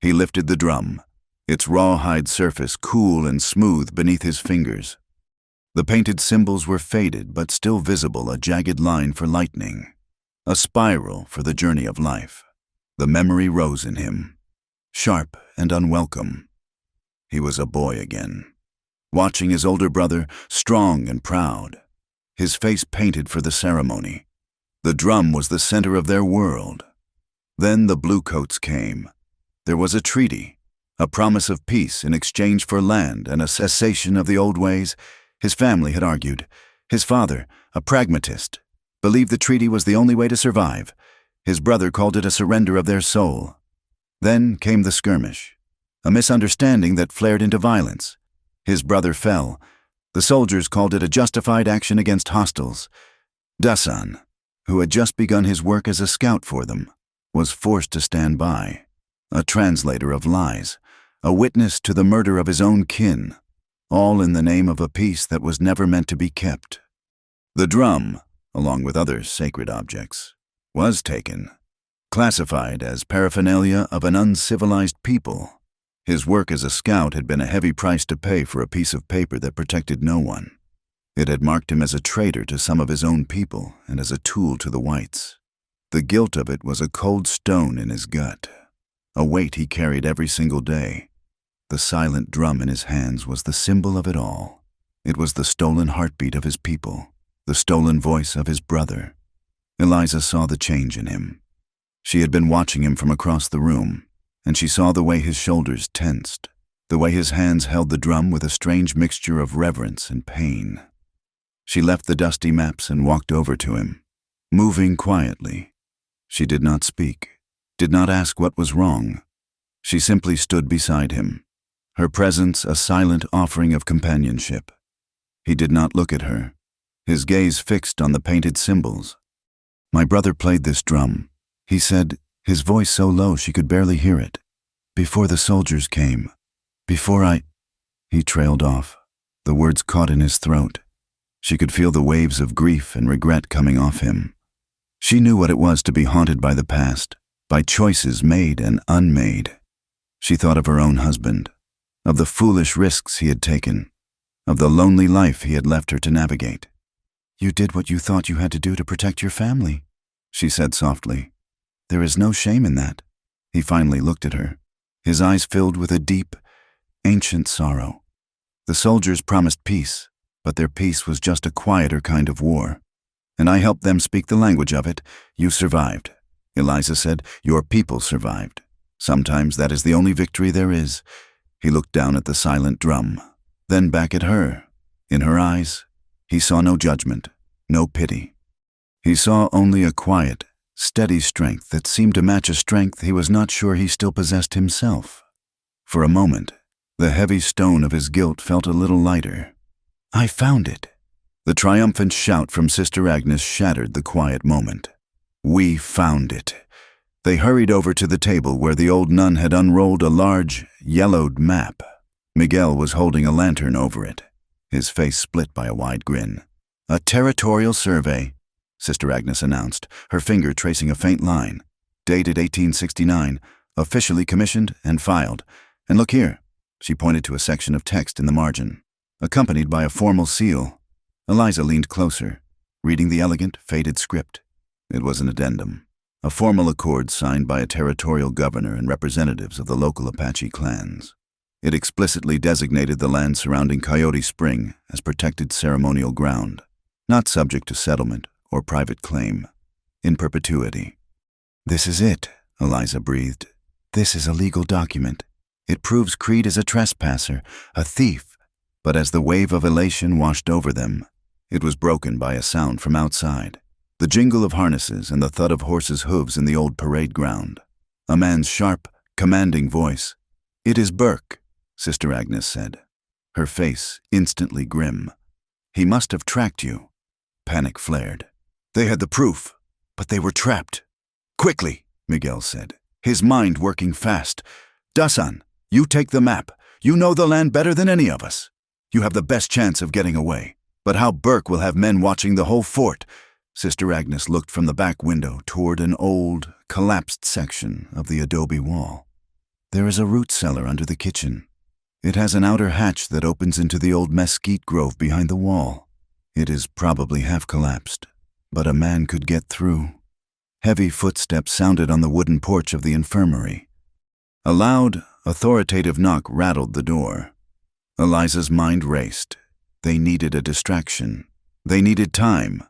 He lifted the drum, its rawhide surface cool and smooth beneath his fingers. The painted symbols were faded but still visible, a jagged line for lightning, a spiral for the journey of life. The memory rose in him, sharp and unwelcome. He was a boy again, watching his older brother, strong and proud, his face painted for the ceremony. The drum was the center of their world. Then the bluecoats came. There was a treaty, a promise of peace in exchange for land and a cessation of the old ways. His family had argued. His father, a pragmatist, believed the treaty was the only way to survive. His brother called it a surrender of their soul. Then came the skirmish, a misunderstanding that flared into violence. His brother fell. The soldiers called it a justified action against hostiles. Dasan, who had just begun his work as a scout for them, was forced to stand by, a translator of lies, a witness to the murder of his own kin, all in the name of a peace that was never meant to be kept. The drum, along with other sacred objects, was taken, classified as paraphernalia of an uncivilized people. His work as a scout had been a heavy price to pay for a piece of paper that protected no one. It had marked him as a traitor to some of his own people and as a tool to the whites. The guilt of it was a cold stone in his gut, a weight he carried every single day. The silent drum in his hands was the symbol of it all. It was the stolen heartbeat of his people, the stolen voice of his brother. Eliza saw the change in him. She had been watching him from across the room, and she saw the way his shoulders tensed, the way his hands held the drum with a strange mixture of reverence and pain. She left the dusty maps and walked over to him, moving quietly. She did not speak, did not ask what was wrong. She simply stood beside him, her presence a silent offering of companionship. He did not look at her, his gaze fixed on the painted symbols. "My brother played this drum," he said, his voice so low she could barely hear it. "Before the soldiers came. Before I—" He trailed off, the words caught in his throat. She could feel the waves of grief and regret coming off him. She knew what it was to be haunted by the past, by choices made and unmade. She thought of her own husband, of the foolish risks he had taken, of the lonely life he had left her to navigate. "You did what you thought you had to do to protect your family," she said softly. "There is no shame in that." He finally looked at her, his eyes filled with a deep, ancient sorrow. "The soldiers promised peace, but their peace was just a quieter kind of war. And I helped them speak the language of it. You survived," Eliza said. "Your people survived. Sometimes that is the only victory there is." He looked down at the silent drum, then back at her. In her eyes, he saw no judgment, no pity. He saw only a quiet, steady strength that seemed to match a strength he was not sure he still possessed himself. For a moment, the heavy stone of his guilt felt a little lighter. "I found it." The triumphant shout from Sister Agnes shattered the quiet moment. "We found it." They hurried over to the table where the old nun had unrolled a large, yellowed map. Miguel was holding a lantern over it, his face split by a wide grin. "A territorial survey," Sister Agnes announced, her finger tracing a faint line. "Dated 1869, officially commissioned and filed. And look here," she pointed to a section of text in the margin, accompanied by a formal seal. Eliza leaned closer, reading the elegant, faded script. It was an addendum, a formal accord signed by a territorial governor and representatives of the local Apache clans. It explicitly designated the land surrounding Coyote Spring as protected ceremonial ground, not subject to settlement or private claim, in perpetuity. "This is it," Eliza breathed. "This is a legal document. It proves Creed is a trespasser, a thief." But as the wave of elation washed over them, it was broken by a sound from outside, the jingle of harnesses and the thud of horses' hooves in the old parade ground. A man's sharp, commanding voice. "It is Burke," Sister Agnes said, her face instantly grim. "He must have tracked you." Panic flared. They had the proof, but they were trapped. "Quickly," Miguel said, his mind working fast. "Dasan, you take the map. You know the land better than any of us. You have the best chance of getting away. But how Burke will have men watching the whole fort?" Sister Agnes looked from the back window toward an old, collapsed section of the adobe wall. "There is a root cellar under the kitchen. It has an outer hatch that opens into the old mesquite grove behind the wall. It is probably half collapsed, but a man could get through." Heavy footsteps sounded on the wooden porch of the infirmary. A loud, authoritative knock rattled the door. Eliza's mind raced. They needed a distraction. They needed time.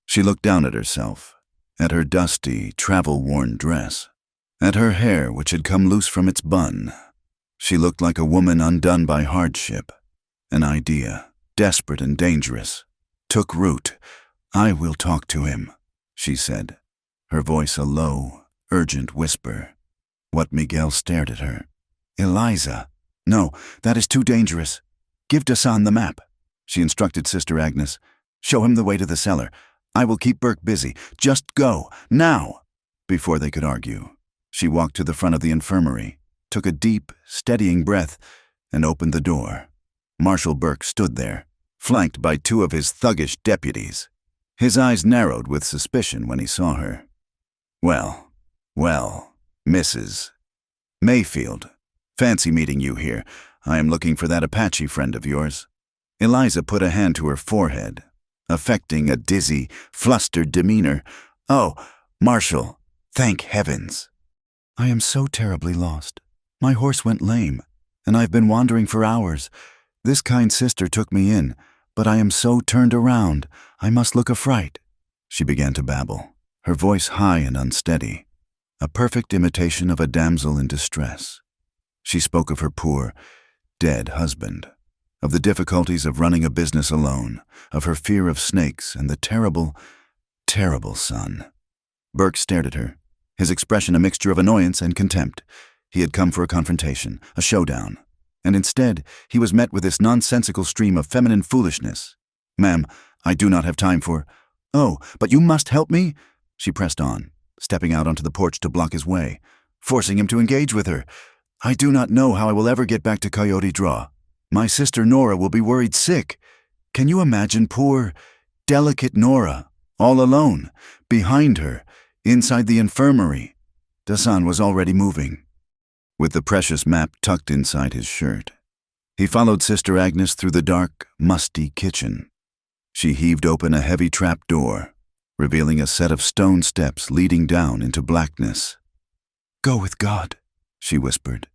She looked down at herself, at her dusty, travel-worn dress, at her hair which had come loose from its bun. She looked like a woman undone by hardship. An idea, desperate and dangerous, took root. "I will talk to him," she said. her voice a low, urgent whisper. What Miguel stared at her. Eliza! No, that is too dangerous. Give Dasan the map, she instructed Sister Agnes. Show him the way to the cellar. I will keep Burke busy. Just go, now! Before they could argue, she walked to the front of the infirmary, took a deep, steadying breath, and opened the door. Marshal Burke stood there, flanked by two of his thuggish deputies. His eyes narrowed with suspicion when he saw her. Well, Mrs. Mayfield, fancy meeting you here. I am looking for that Apache friend of yours. Eliza put a hand to her forehead, affecting a dizzy, flustered demeanor. Oh, Marshal, thank heavens. I am so terribly lost. My horse went lame, and I've been wandering for hours. This kind sister took me in, but I am so turned around, I must look a fright. She began to babble, her voice high and unsteady, a perfect imitation of a damsel in distress. She spoke of her poor, dead husband, of the difficulties of running a business alone, of her fear of snakes, and the terrible, terrible son. Burke stared at her, his expression a mixture of annoyance and contempt. He had come for a confrontation, a showdown, and instead he was met with this nonsensical stream of feminine foolishness. Ma'am, I do not have time for— Oh, but you must help me, she pressed on, stepping out onto the porch to block his way, forcing him to engage with her. I do not know how I will ever get back to Coyote Draw. My sister Nora will be worried sick. Can you imagine poor, delicate Nora, all alone, behind her, inside the infirmary? Dasan was already moving, with the precious map tucked inside his shirt. He followed Sister Agnes through the dark, musty kitchen. She heaved open a heavy trap door, revealing a set of stone steps leading down into blackness. Go with God, she whispered,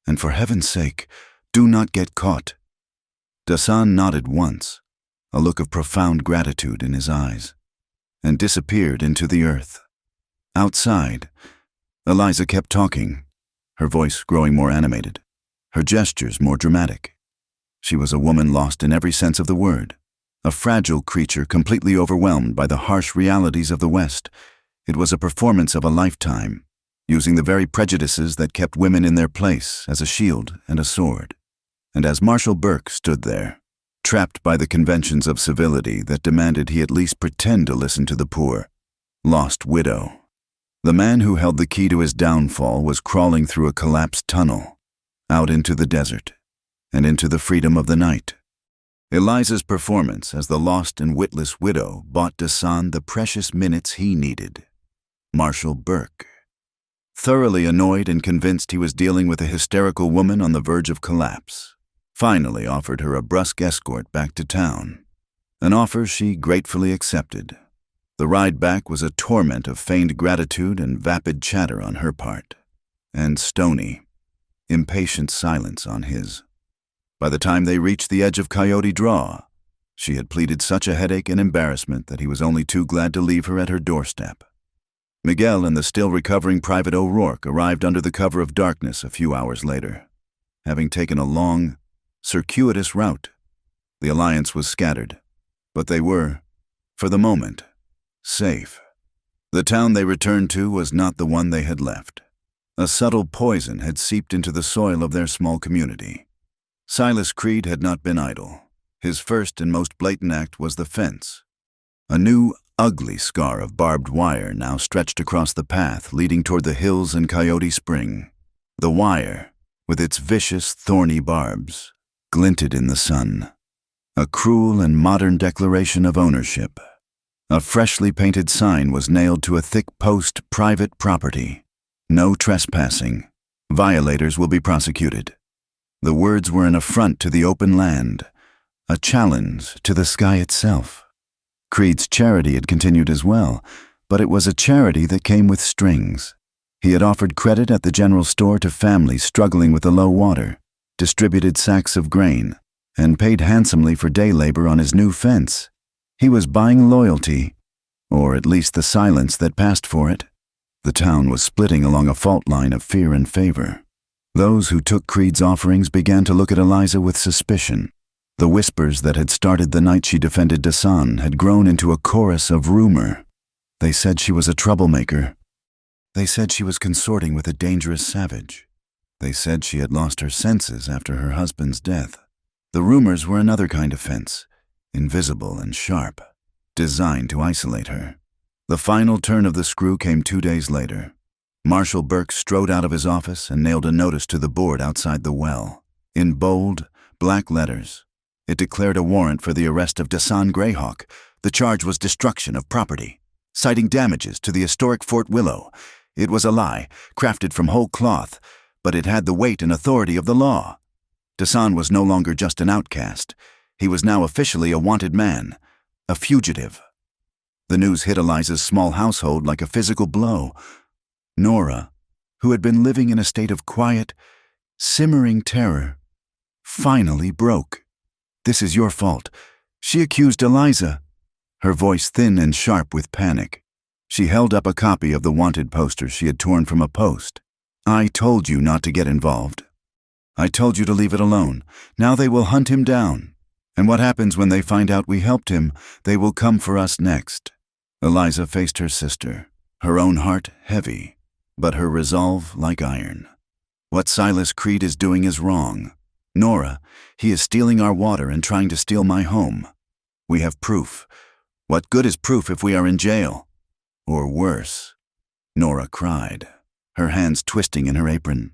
and for heaven's sake, do not get caught. Dasan nodded once, a look of profound gratitude in his eyes, and disappeared into the earth. Outside, Eliza kept talking, her voice growing more animated, her gestures more dramatic. She was a woman lost in every sense of the word, a fragile creature completely overwhelmed by the harsh realities of the West. It was a performance of a lifetime, using the very prejudices that kept women in their place as a shield and a sword. And as Marshal Burke stood there, trapped by the conventions of civility that demanded he at least pretend to listen to the poor, lost widow, the man who held the key to his downfall was crawling through a collapsed tunnel, out into the desert, and into the freedom of the night. Eliza's performance as the lost and witless widow bought Dasan the precious minutes he needed. Marshal Burke, thoroughly annoyed and convinced he was dealing with a hysterical woman on the verge of collapse, finally offered her a brusque escort back to town, an offer she gratefully accepted. The ride back was a torment of feigned gratitude and vapid chatter on her part, and stony, impatient silence on his. By the time they reached the edge of Coyote Draw, she had pleaded such a headache and embarrassment that he was only too glad to leave her at her doorstep. Miguel and the still recovering Private O'Rourke arrived under the cover of darkness a few hours later. Having taken a long, circuitous route, the alliance was scattered, but they were, for the moment, safe. The town they returned to was not the one they had left. A subtle poison had seeped into the soil of their small community. Silas Creed had not been idle. His first and most blatant act was the fence. A new, ugly scar of barbed wire now stretched across the path leading toward the hills and Coyote Spring. The wire, with its vicious, thorny barbs, glinted in the sun. A cruel and modern declaration of ownership. A freshly painted sign was nailed to a thick post, private property. No trespassing. Violators will be prosecuted. The words were an affront to the open land, a challenge to the sky itself. Creed's charity had continued as well, but it was a charity that came with strings. He had offered credit at the general store to families struggling with the low water, distributed sacks of grain, and paid handsomely for day labor on his new fence. He was buying loyalty, or at least the silence that passed for it. The town was splitting along a fault line of fear and favor. Those who took Creed's offerings began to look at Eliza with suspicion. The whispers that had started the night she defended Dasan had grown into a chorus of rumor. They said she was a troublemaker. They said she was consorting with a dangerous savage. They said she had lost her senses after her husband's death. The rumors were another kind of fence, invisible and sharp, designed to isolate her. The final turn of the screw came 2 days later. Marshal Burke strode out of his office and nailed a notice to the board outside the well. In bold, black letters, it declared a warrant for the arrest of Dasan Greyhawk. The charge was destruction of property, citing damages to the historic Fort Willow. It was a lie, crafted from whole cloth, but it had the weight and authority of the law. Dasan was no longer just an outcast. He was now officially a wanted man, a fugitive. The news hit Eliza's small household like a physical blow. Nora, who had been living in a state of quiet, simmering terror, finally broke. "This is your fault." She accused Eliza, her voice thin and sharp with panic. She held up a copy of the wanted poster she had torn from a post. "I told you not to get involved. I told you to leave it alone. Now they will hunt him down. And what happens when they find out we helped him? They will come for us next." Eliza faced her sister, her own heart heavy, but her resolve like iron. "What Silas Creed is doing is wrong. Nora, he is stealing our water and trying to steal my home. We have proof. What good is proof if we are in jail? Or worse." Nora cried, her hands twisting in her apron.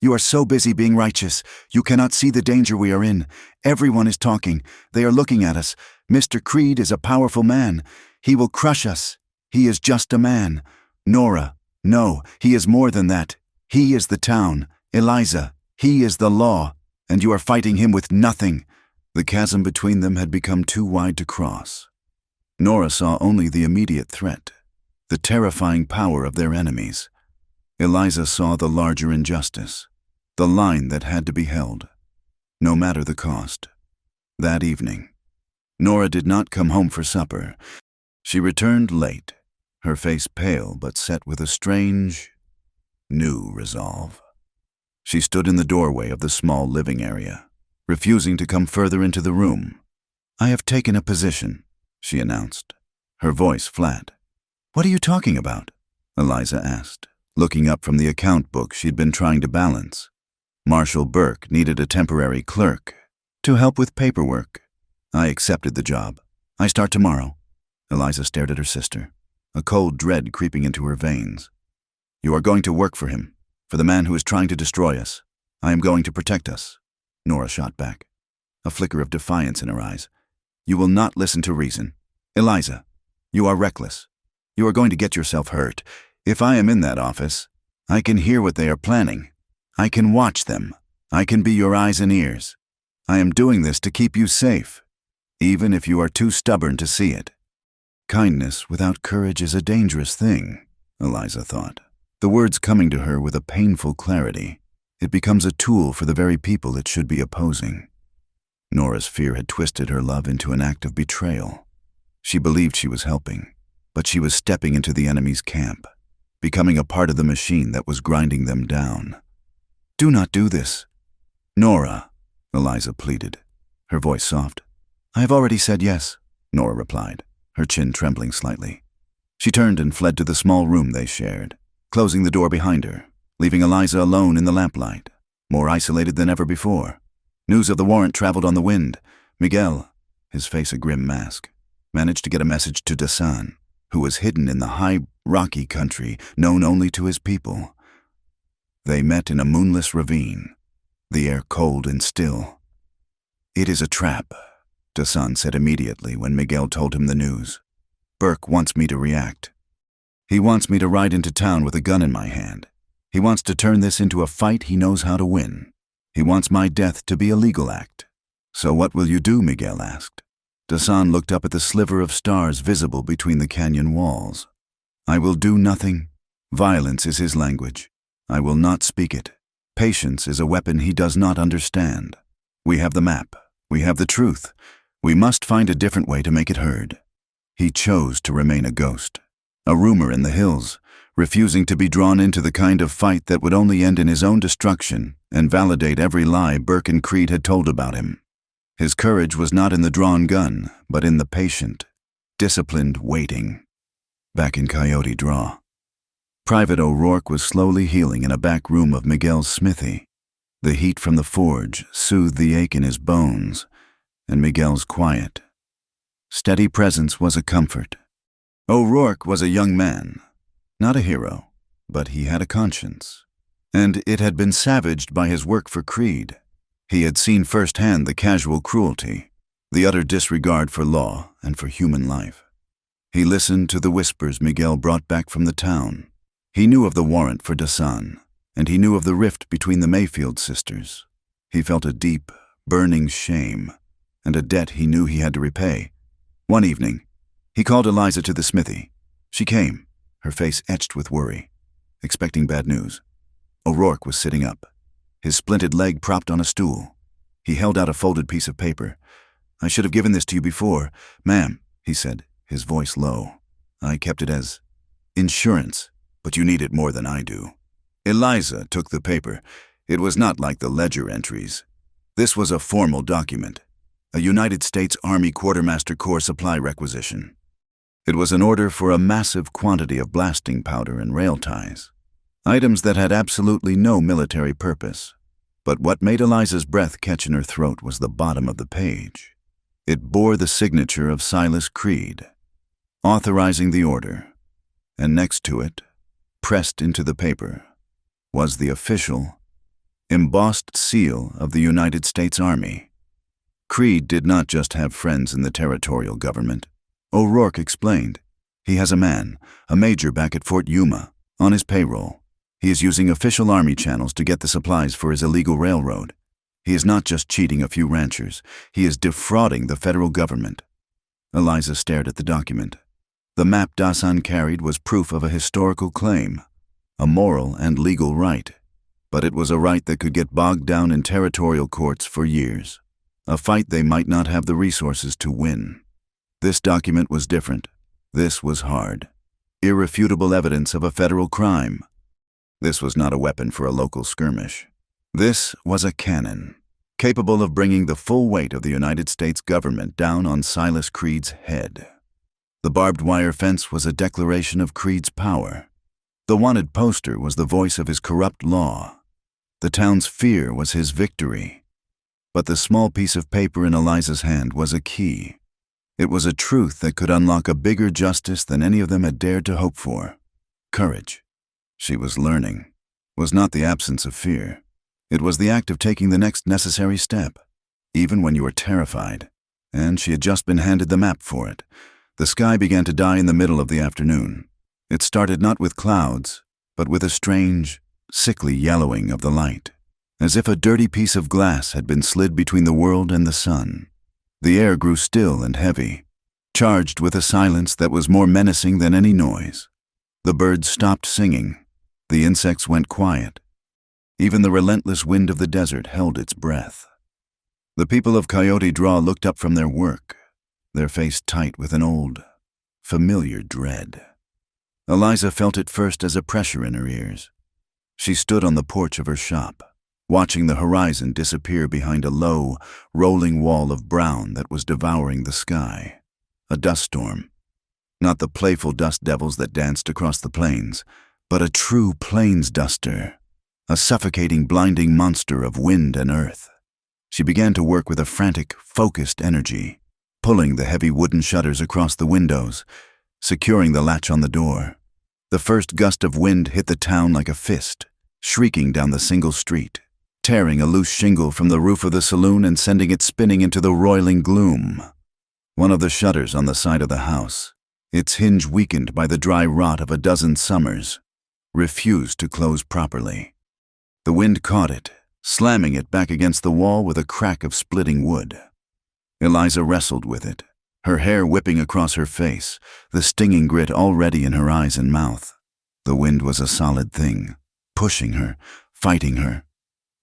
"You are so busy being righteous. You cannot see the danger we are in. Everyone is talking. They are looking at us. Mr. Creed is a powerful man. He will crush us. He is just a man. Nora, no, he is more than that. He is the town. Eliza, he is the law. And you are fighting him with nothing." The chasm between them had become too wide to cross. Nora saw only the immediate threat, the terrifying power of their enemies. Eliza saw the larger injustice, the line that had to be held, no matter the cost. That evening, Nora did not come home for supper. She returned late, her face pale but set with a strange, new resolve. She stood in the doorway of the small living area, refusing to come further into the room. "I have taken a position," she announced, her voice flat. "What are you talking about?" Eliza asked, looking up from the account book she'd been trying to balance. Marshal Burke needed a temporary clerk to help with paperwork. "I accepted the job. I start tomorrow." Eliza stared at her sister, a cold dread creeping into her veins. "You are going to work for him, for the man who is trying to destroy us. I am going to protect us," Nora shot back, a flicker of defiance in her eyes. "You will not listen to reason. Eliza, you are reckless. You are going to get yourself hurt. If I am in that office, I can hear what they are planning. I can watch them. I can be your eyes and ears. I am doing this to keep you safe, even if you are too stubborn to see it." Kindness without courage is a dangerous thing, Eliza thought, the words coming to her with a painful clarity. It becomes a tool for the very people it should be opposing. Nora's fear had twisted her love into an act of betrayal. She believed she was helping, but she was stepping into the enemy's camp, becoming a part of the machine that was grinding them down. "Do not do this." "Nora," Eliza pleaded, her voice soft. "I have already said yes," Nora replied, her chin trembling slightly. She turned and fled to the small room they shared, closing the door behind her, leaving Eliza alone in the lamplight, more isolated than ever before. News of the warrant traveled on the wind. Miguel, his face a grim mask, managed to get a message to Dasan, who was hidden in the high, rocky country known only to his people. They met in a moonless ravine, the air cold and still. "It is a trap," Dasan said immediately when Miguel told him the news. "Burke wants me to react. He wants me to ride into town with a gun in my hand. He wants to turn this into a fight he knows how to win. He wants my death to be a legal act." "So what will you do?" Miguel asked. Dasan looked up at the sliver of stars visible between the canyon walls. "I will do nothing. Violence is his language. I will not speak it. Patience is a weapon he does not understand. We have the map. We have the truth. We must find a different way to make it heard." He chose to remain a ghost, a rumor in the hills, refusing to be drawn into the kind of fight that would only end in his own destruction and validate every lie Burke and Creed had told about him. His courage was not in the drawn gun, but in the patient, disciplined waiting. Back in Coyote Draw, Private O'Rourke was slowly healing in a back room of Miguel's smithy. The heat from the forge soothed the ache in his bones, and Miguel's quiet, steady presence was a comfort. O'Rourke was a young man, not a hero, but he had a conscience, and it had been savaged by his work for Creed. He had seen firsthand the casual cruelty, the utter disregard for law and for human life. He listened to the whispers Miguel brought back from the town. He knew of the warrant for Dasan, and he knew of the rift between the Mayfield sisters. He felt a deep, burning shame, and a debt he knew he had to repay. One evening, he called Eliza to the smithy. She came, her face etched with worry, expecting bad news. O'Rourke was sitting up, his splinted leg propped on a stool. He held out a folded piece of paper. "I should have given this to you before, ma'am," he said, his voice low. "I kept it as insurance, but you need it more than I do." Eliza took the paper. It was not like the ledger entries. This was a formal document, a United States Army Quartermaster Corps supply requisition. It was an order for a massive quantity of blasting powder and rail ties, items that had absolutely no military purpose. But what made Eliza's breath catch in her throat was the bottom of the page. It bore the signature of Silas Creed, authorizing the order, and next to it, pressed into the paper, was the official, embossed seal of the United States Army. Creed did not just have friends in the territorial government. O'Rourke explained. He has a man, a major back at Fort Yuma, on his payroll. He is using official Army channels to get the supplies for his illegal railroad. He is not just cheating a few ranchers, he is defrauding the federal government. Eliza stared at the document. The map Dasan carried was proof of a historical claim, a moral and legal right. But it was a right that could get bogged down in territorial courts for years, a fight they might not have the resources to win. This document was different. This was hard. Irrefutable evidence of a federal crime. This was not a weapon for a local skirmish. This was a cannon, capable of bringing the full weight of the United States government down on Silas Creed's head. The barbed wire fence was a declaration of Creed's power. The wanted poster was the voice of his corrupt law. The town's fear was his victory. But the small piece of paper in Eliza's hand was a key. It was a truth that could unlock a bigger justice than any of them had dared to hope for. Courage, she was learning, was not the absence of fear. It was the act of taking the next necessary step, even when you were terrified. And she had just been handed the map for it. The sky began to die in the middle of the afternoon. It started not with clouds, but with a strange, sickly yellowing of the light, as if a dirty piece of glass had been slid between the world and the sun. The air grew still and heavy, charged with a silence that was more menacing than any noise. The birds stopped singing. The insects went quiet. Even the relentless wind of the desert held its breath. The people of Coyote Draw looked up from their work, their face tight with an old, familiar dread. Eliza felt it first as a pressure in her ears. She stood on the porch of her shop, watching the horizon disappear behind a low, rolling wall of brown that was devouring the sky. A dust storm. Not the playful dust devils that danced across the plains, but a true plains duster. A suffocating, blinding monster of wind and earth. She began to work with a frantic, focused energy, pulling the heavy wooden shutters across the windows, securing the latch on the door. The first gust of wind hit the town like a fist, shrieking down the single street, tearing a loose shingle from the roof of the saloon and sending it spinning into the roiling gloom. One of the shutters on the side of the house, its hinge weakened by the dry rot of a dozen summers, refused to close properly. The wind caught it, slamming it back against the wall with a crack of splitting wood. Eliza wrestled with it, her hair whipping across her face, the stinging grit already in her eyes and mouth. The wind was a solid thing, pushing her, fighting her.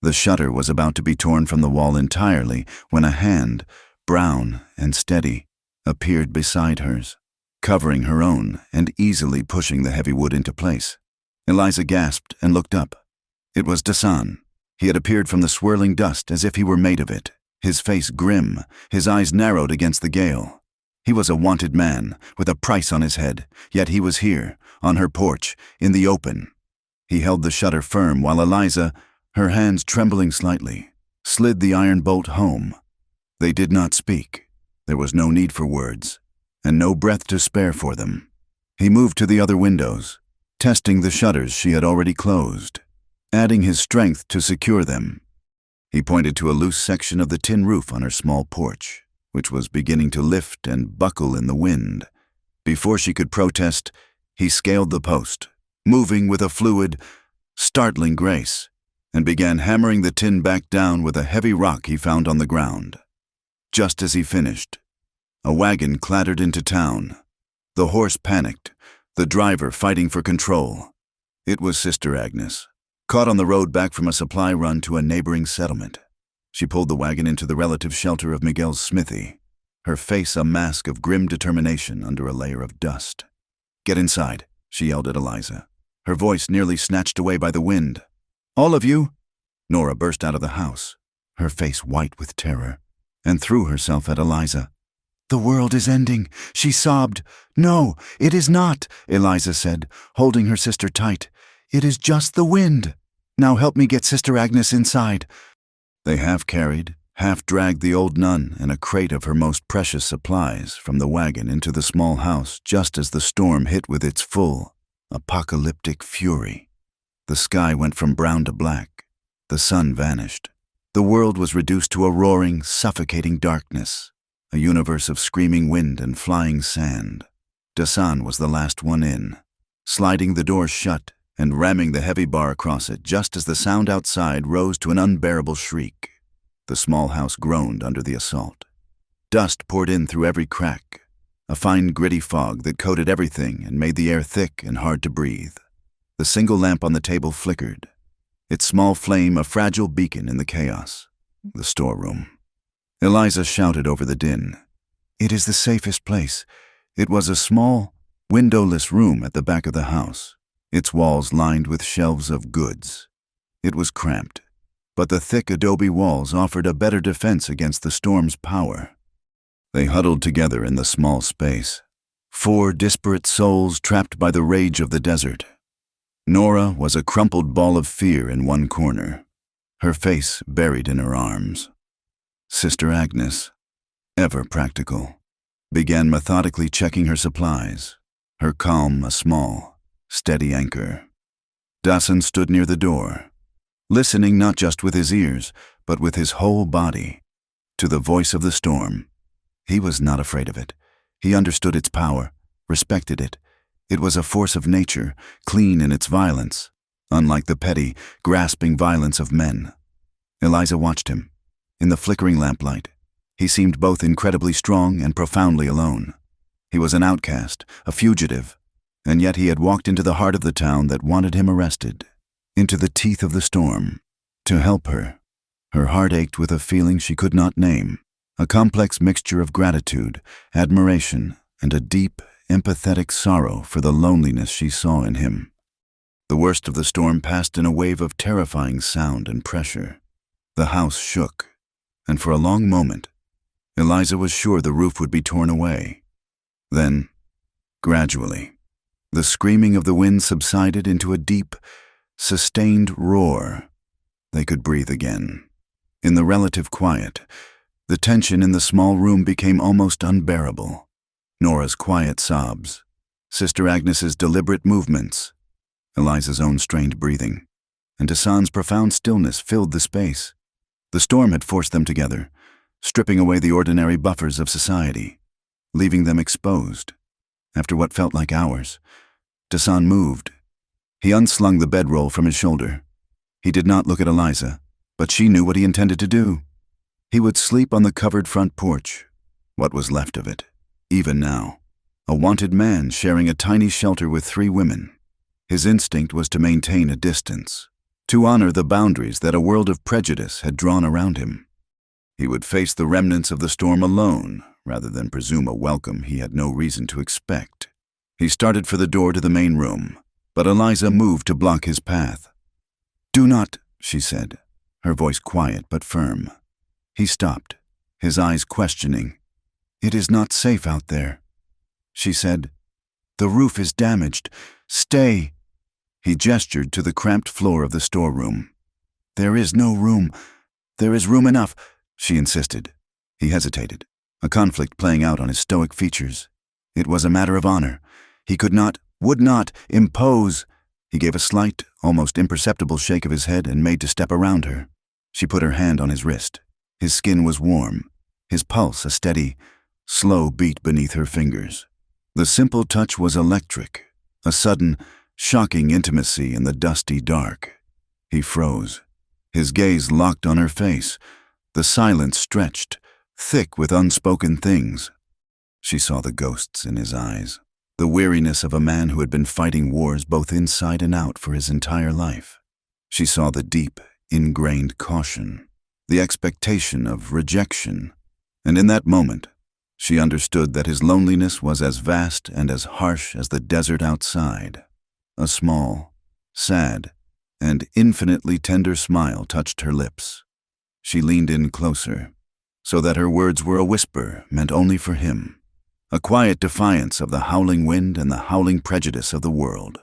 The shutter was about to be torn from the wall entirely when a hand, brown and steady, appeared beside hers, covering her own and easily pushing the heavy wood into place. Eliza gasped and looked up. It was Dasan. He had appeared from the swirling dust as if he were made of it, his face grim, his eyes narrowed against the gale. He was a wanted man, with a price on his head, yet he was here, on her porch, in the open. He held the shutter firm while Eliza, her hands trembling slightly, slid the iron bolt home. They did not speak. There was no need for words, and no breath to spare for them. He moved to the other windows, testing the shutters she had already closed, adding his strength to secure them. He pointed to a loose section of the tin roof on her small porch, which was beginning to lift and buckle in the wind. Before she could protest, he scaled the post, moving with a fluid, startling grace, and began hammering the tin back down with a heavy rock he found on the ground. Just as he finished, a wagon clattered into town. The horse panicked, the driver fighting for control. It was Sister Agnes, caught on the road back from a supply run to a neighboring settlement. She pulled the wagon into the relative shelter of Miguel's smithy, her face a mask of grim determination under a layer of dust. "Get inside," she yelled at Eliza, her voice nearly snatched away by the wind. "All of you!" Nora burst out of the house, her face white with terror, and threw herself at Eliza. "The world is ending," she sobbed. "No, it is not," Eliza said, holding her sister tight. "It is just the wind. Now help me get Sister Agnes inside." They half-carried, half-dragged the old nun and a crate of her most precious supplies from the wagon into the small house just as the storm hit with its full, apocalyptic fury. The sky went from brown to black. The sun vanished. The world was reduced to a roaring, suffocating darkness, a universe of screaming wind and flying sand. Dasan was the last one in, sliding the door shut and ramming the heavy bar across it just as the sound outside rose to an unbearable shriek. The small house groaned under the assault. Dust poured in through every crack, a fine gritty fog that coated everything and made the air thick and hard to breathe. The single lamp on the table flickered, its small flame a fragile beacon in the chaos. The storeroom. Eliza shouted over the din. "It is the safest place." It was a small, windowless room at the back of the house, its walls lined with shelves of goods. It was cramped, but the thick adobe walls offered a better defense against the storm's power. They huddled together in the small space, 4 disparate souls trapped by the rage of the desert. Nora was a crumpled ball of fear in one corner, her face buried in her arms. Sister Agnes, ever practical, began methodically checking her supplies, her calm a small, steady anchor. Dasan stood near the door, listening not just with his ears, but with his whole body, to the voice of the storm. He was not afraid of it. He understood its power, respected it. It was a force of nature, clean in its violence, unlike the petty, grasping violence of men. Eliza watched him. In the flickering lamplight, he seemed both incredibly strong and profoundly alone. He was an outcast, a fugitive, and yet he had walked into the heart of the town that wanted him arrested, into the teeth of the storm, to help her. Her heart ached with a feeling she could not name, a complex mixture of gratitude, admiration, and a deep, empathetic sorrow for the loneliness she saw in him. The worst of the storm passed in a wave of terrifying sound and pressure. The house shook, and for a long moment, Eliza was sure the roof would be torn away. Then, gradually, the screaming of the wind subsided into a deep, sustained roar. They could breathe again. In the relative quiet, the tension in the small room became almost unbearable. Nora's quiet sobs, Sister Agnes's deliberate movements, Eliza's own strained breathing, and Dasan's profound stillness filled the space. The storm had forced them together, stripping away the ordinary buffers of society, leaving them exposed. After what felt like hours, Dasan moved. He unslung the bedroll from his shoulder. He did not look at Eliza, but she knew what he intended to do. He would sleep on the covered front porch, what was left of it, even now, a wanted man sharing a tiny shelter with 3 women. His instinct was to maintain a distance, to honor the boundaries that a world of prejudice had drawn around him. He would face the remnants of the storm alone, rather than presume a welcome he had no reason to expect. He started for the door to the main room, but Eliza moved to block his path. "Do not," she said, her voice quiet but firm. He stopped, his eyes questioning. "It is not safe out there," she said. "The roof is damaged. Stay." He gestured to the cramped floor of the storeroom. "There is no room. There is room enough," she insisted. He hesitated, a conflict playing out on his stoic features. It was a matter of honor. He could not, would not, impose. He gave a slight, almost imperceptible shake of his head and made to step around her. She put her hand on his wrist. His skin was warm, his pulse a steady, slow beat beneath her fingers. The simple touch was electric, a sudden, shocking intimacy in the dusty dark. He froze, his gaze locked on her face, the silence stretched, thick with unspoken things. She saw the ghosts in his eyes, the weariness of a man who had been fighting wars both inside and out for his entire life. She saw the deep, ingrained caution, the expectation of rejection, and in that moment, she understood that his loneliness was as vast and as harsh as the desert outside. A small, sad, and infinitely tender smile touched her lips. She leaned in closer, so that her words were a whisper meant only for him, a quiet defiance of the howling wind and the howling prejudice of the world.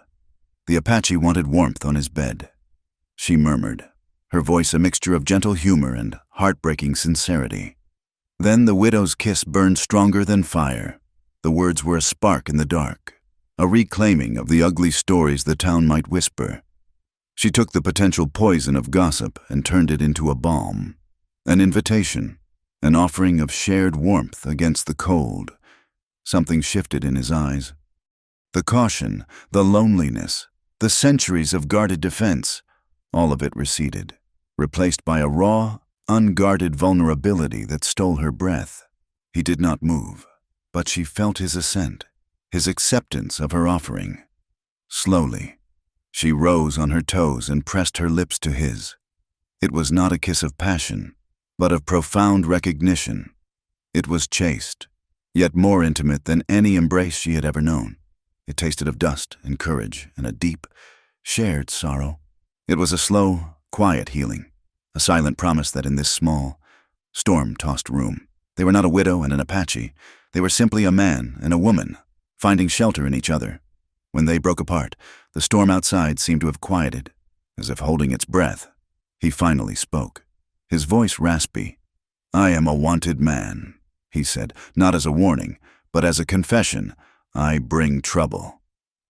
The Apache wanted warmth on his bed. She murmured, her voice a mixture of gentle humor and heartbreaking sincerity. Then the widow's kiss burned stronger than fire. The words were a spark in the dark, a reclaiming of the ugly stories the town might whisper. She took the potential poison of gossip and turned it into a balm, an invitation, an offering of shared warmth against the cold. Something shifted in his eyes. The caution, the loneliness, the centuries of guarded defense, all of it receded, replaced by a raw, unguarded vulnerability that stole her breath. He did not move, but she felt his assent, his acceptance of her offering. Slowly, she rose on her toes and pressed her lips to his. It was not a kiss of passion, but of profound recognition. It was chaste, yet more intimate than any embrace she had ever known. It tasted of dust and courage and a deep, shared sorrow. It was a slow, quiet healing, a silent promise that in this small, storm-tossed room, they were not a widow and an Apache. They were simply a man and a woman, finding shelter in each other. When they broke apart, the storm outside seemed to have quieted, as if holding its breath. He finally spoke, his voice raspy. "I am a wanted man," he said, not as a warning, but as a confession. "I bring trouble."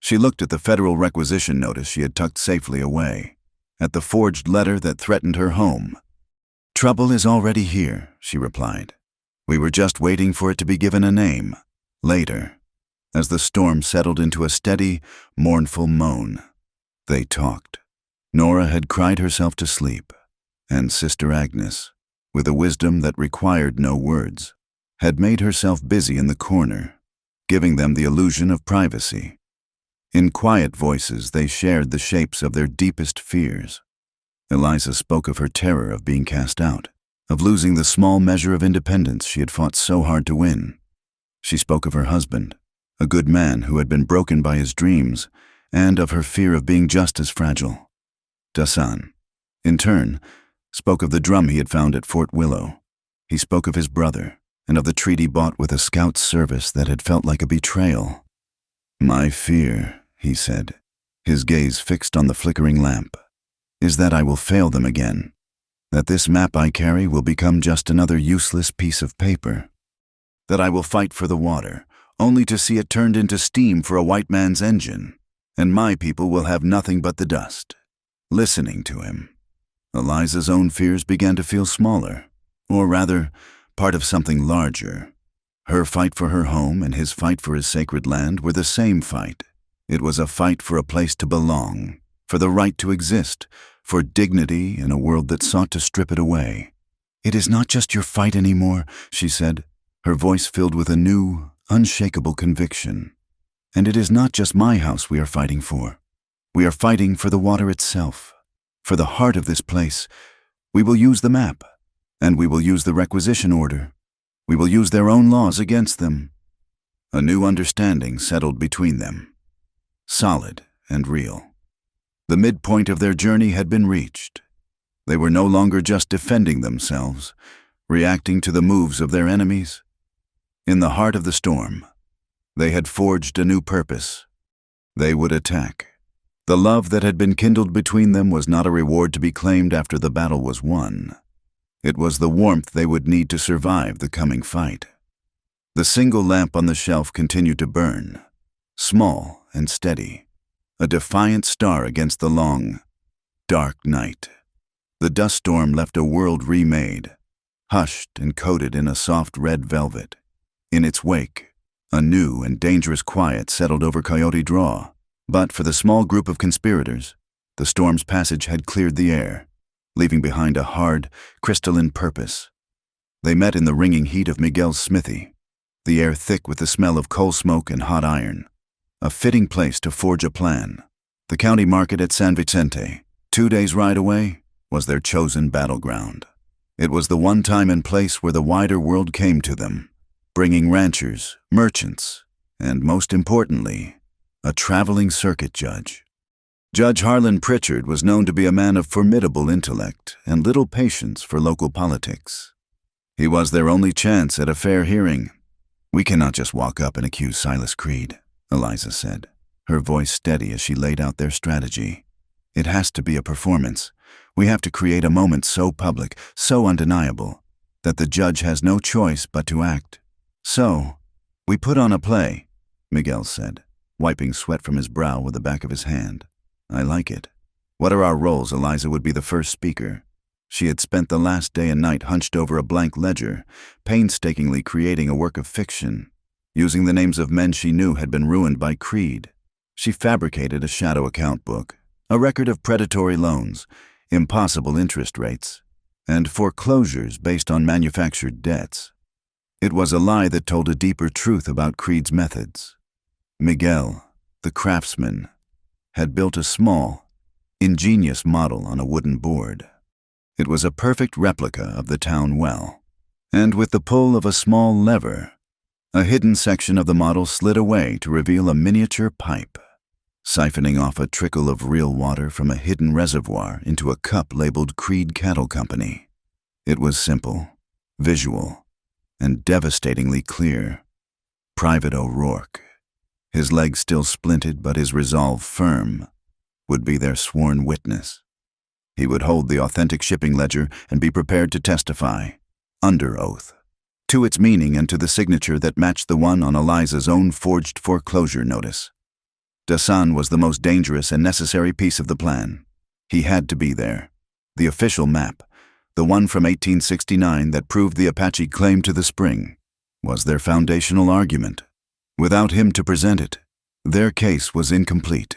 She looked at the federal requisition notice she had tucked safely away, at the forged letter that threatened her home. "Trouble is already here," she replied. "We were just waiting for it to be given a name. Later." As the storm settled into a steady, mournful moan, they talked. Nora had cried herself to sleep, and Sister Agnes, with a wisdom that required no words, had made herself busy in the corner, giving them the illusion of privacy. In quiet voices, they shared the shapes of their deepest fears. Eliza spoke of her terror of being cast out, of losing the small measure of independence she had fought so hard to win. She spoke of her husband, a good man who had been broken by his dreams, and of her fear of being just as fragile. Dasan, in turn, spoke of the drum he had found at Fort Willow. He spoke of his brother, and of the treaty bought with a scout's service that had felt like a betrayal. "My fear," he said, his gaze fixed on the flickering lamp, "is that I will fail them again, that this map I carry will become just another useless piece of paper, that I will fight for the water, only to see it turned into steam for a white man's engine, and my people will have nothing but the dust." Listening to him, Eliza's own fears began to feel smaller, or rather, part of something larger. Her fight for her home and his fight for his sacred land were the same fight. It was a fight for a place to belong, for the right to exist, for dignity in a world that sought to strip it away. "It is not just your fight anymore," she said, her voice filled with a new, unshakable conviction. "And it is not just my house we are fighting for. We are fighting for the water itself, for the heart of this place. We will use the map, and we will use the requisition order. We will use their own laws against them." A new understanding settled between them, solid and real. The midpoint of their journey had been reached. They were no longer just defending themselves, reacting to the moves of their enemies. In the heart of the storm, they had forged a new purpose. They would attack. The love that had been kindled between them was not a reward to be claimed after the battle was won. It was the warmth they would need to survive the coming fight. The single lamp on the shelf continued to burn, small and steady, a defiant star against the long, dark night. The dust storm left a world remade, hushed and coated in a soft red velvet. In its wake, a new and dangerous quiet settled over Coyote Draw. But for the small group of conspirators, the storm's passage had cleared the air, leaving behind a hard, crystalline purpose. They met in the ringing heat of Miguel's smithy, the air thick with the smell of coal smoke and hot iron. A fitting place to forge a plan. The county market at San Vicente, 2 days' ride away, was their chosen battleground. It was the one time and place where the wider world came to them, bringing ranchers, merchants, and most importantly, a traveling circuit judge. Judge Harlan Pritchard was known to be a man of formidable intellect and little patience for local politics. He was their only chance at a fair hearing. "We cannot just walk up and accuse Silas Creed," Eliza said, her voice steady as she laid out their strategy. "It has to be a performance. We have to create a moment so public, so undeniable, that the judge has no choice but to act. So, we put on a play," Miguel said, wiping sweat from his brow with the back of his hand. "I like it. What are our roles?" Eliza would be the first speaker. She had spent the last day and night hunched over a blank ledger, painstakingly creating a work of fiction, using the names of men she knew had been ruined by Creed. She fabricated a shadow account book, a record of predatory loans, impossible interest rates, and foreclosures based on manufactured debts. It was a lie that told a deeper truth about Creed's methods. Miguel, the craftsman, had built a small, ingenious model on a wooden board. It was a perfect replica of the town well, and with the pull of a small lever, a hidden section of the model slid away to reveal a miniature pipe, siphoning off a trickle of real water from a hidden reservoir into a cup labeled Creed Cattle Company. It was simple, visual, and devastatingly clear. Private O'Rourke, his legs still splinted but his resolve firm, would be their sworn witness. He would hold the authentic shipping ledger and be prepared to testify, under oath, to its meaning and to the signature that matched the one on Eliza's own forged foreclosure notice. Dasan was the most dangerous and necessary piece of the plan. He had to be there. The official map, the one from 1869 that proved the Apache claim to the spring, was their foundational argument. Without him to present it, their case was incomplete.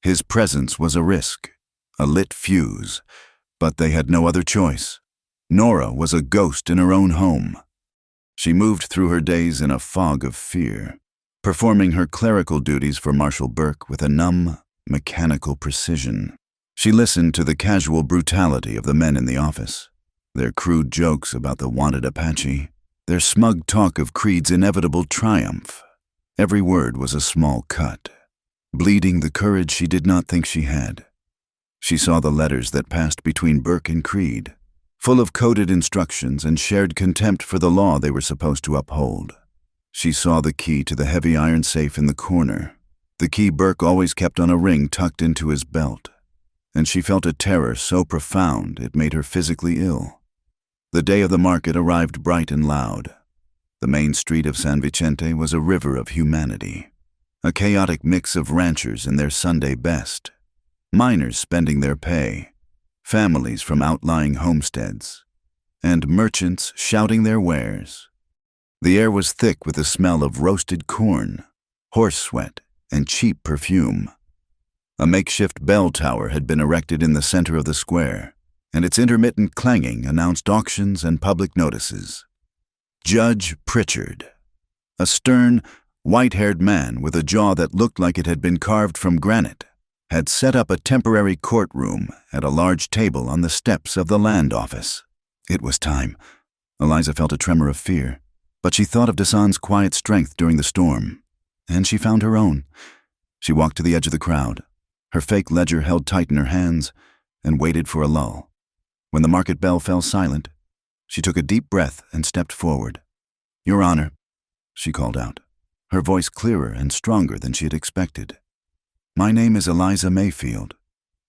His presence was a risk, a lit fuse, but they had no other choice. Nora was a ghost in her own home. She moved through her days in a fog of fear, performing her clerical duties for Marshal Burke with a numb, mechanical precision. She listened to the casual brutality of the men in the office, their crude jokes about the wanted Apache, their smug talk of Creed's inevitable triumph. Every word was a small cut, bleeding the courage she did not think she had. She saw the letters that passed between Burke and Creed, full of coded instructions and shared contempt for the law they were supposed to uphold. She saw the key to the heavy iron safe in the corner, the key Burke always kept on a ring tucked into his belt, and she felt a terror so profound it made her physically ill. The day of the market arrived bright and loud. The main street of San Vicente was a river of humanity, a chaotic mix of ranchers in their Sunday best, miners spending their pay, families from outlying homesteads, and merchants shouting their wares. The air was thick with the smell of roasted corn, horse sweat, and cheap perfume. A makeshift bell tower had been erected in the center of the square, and its intermittent clanging announced auctions and public notices. Judge Pritchard, a stern, white-haired man with a jaw that looked like it had been carved from granite, had set up a temporary courtroom at a large table on the steps of the land office. It was time. Eliza felt a tremor of fear, but she thought of Dasan's quiet strength during the storm, and she found her own. She walked to the edge of the crowd, her fake ledger held tight in her hands, and waited for a lull. When the market bell fell silent, she took a deep breath and stepped forward. "Your Honor, she called out, her voice clearer and stronger than she had expected. "My name is Eliza Mayfield,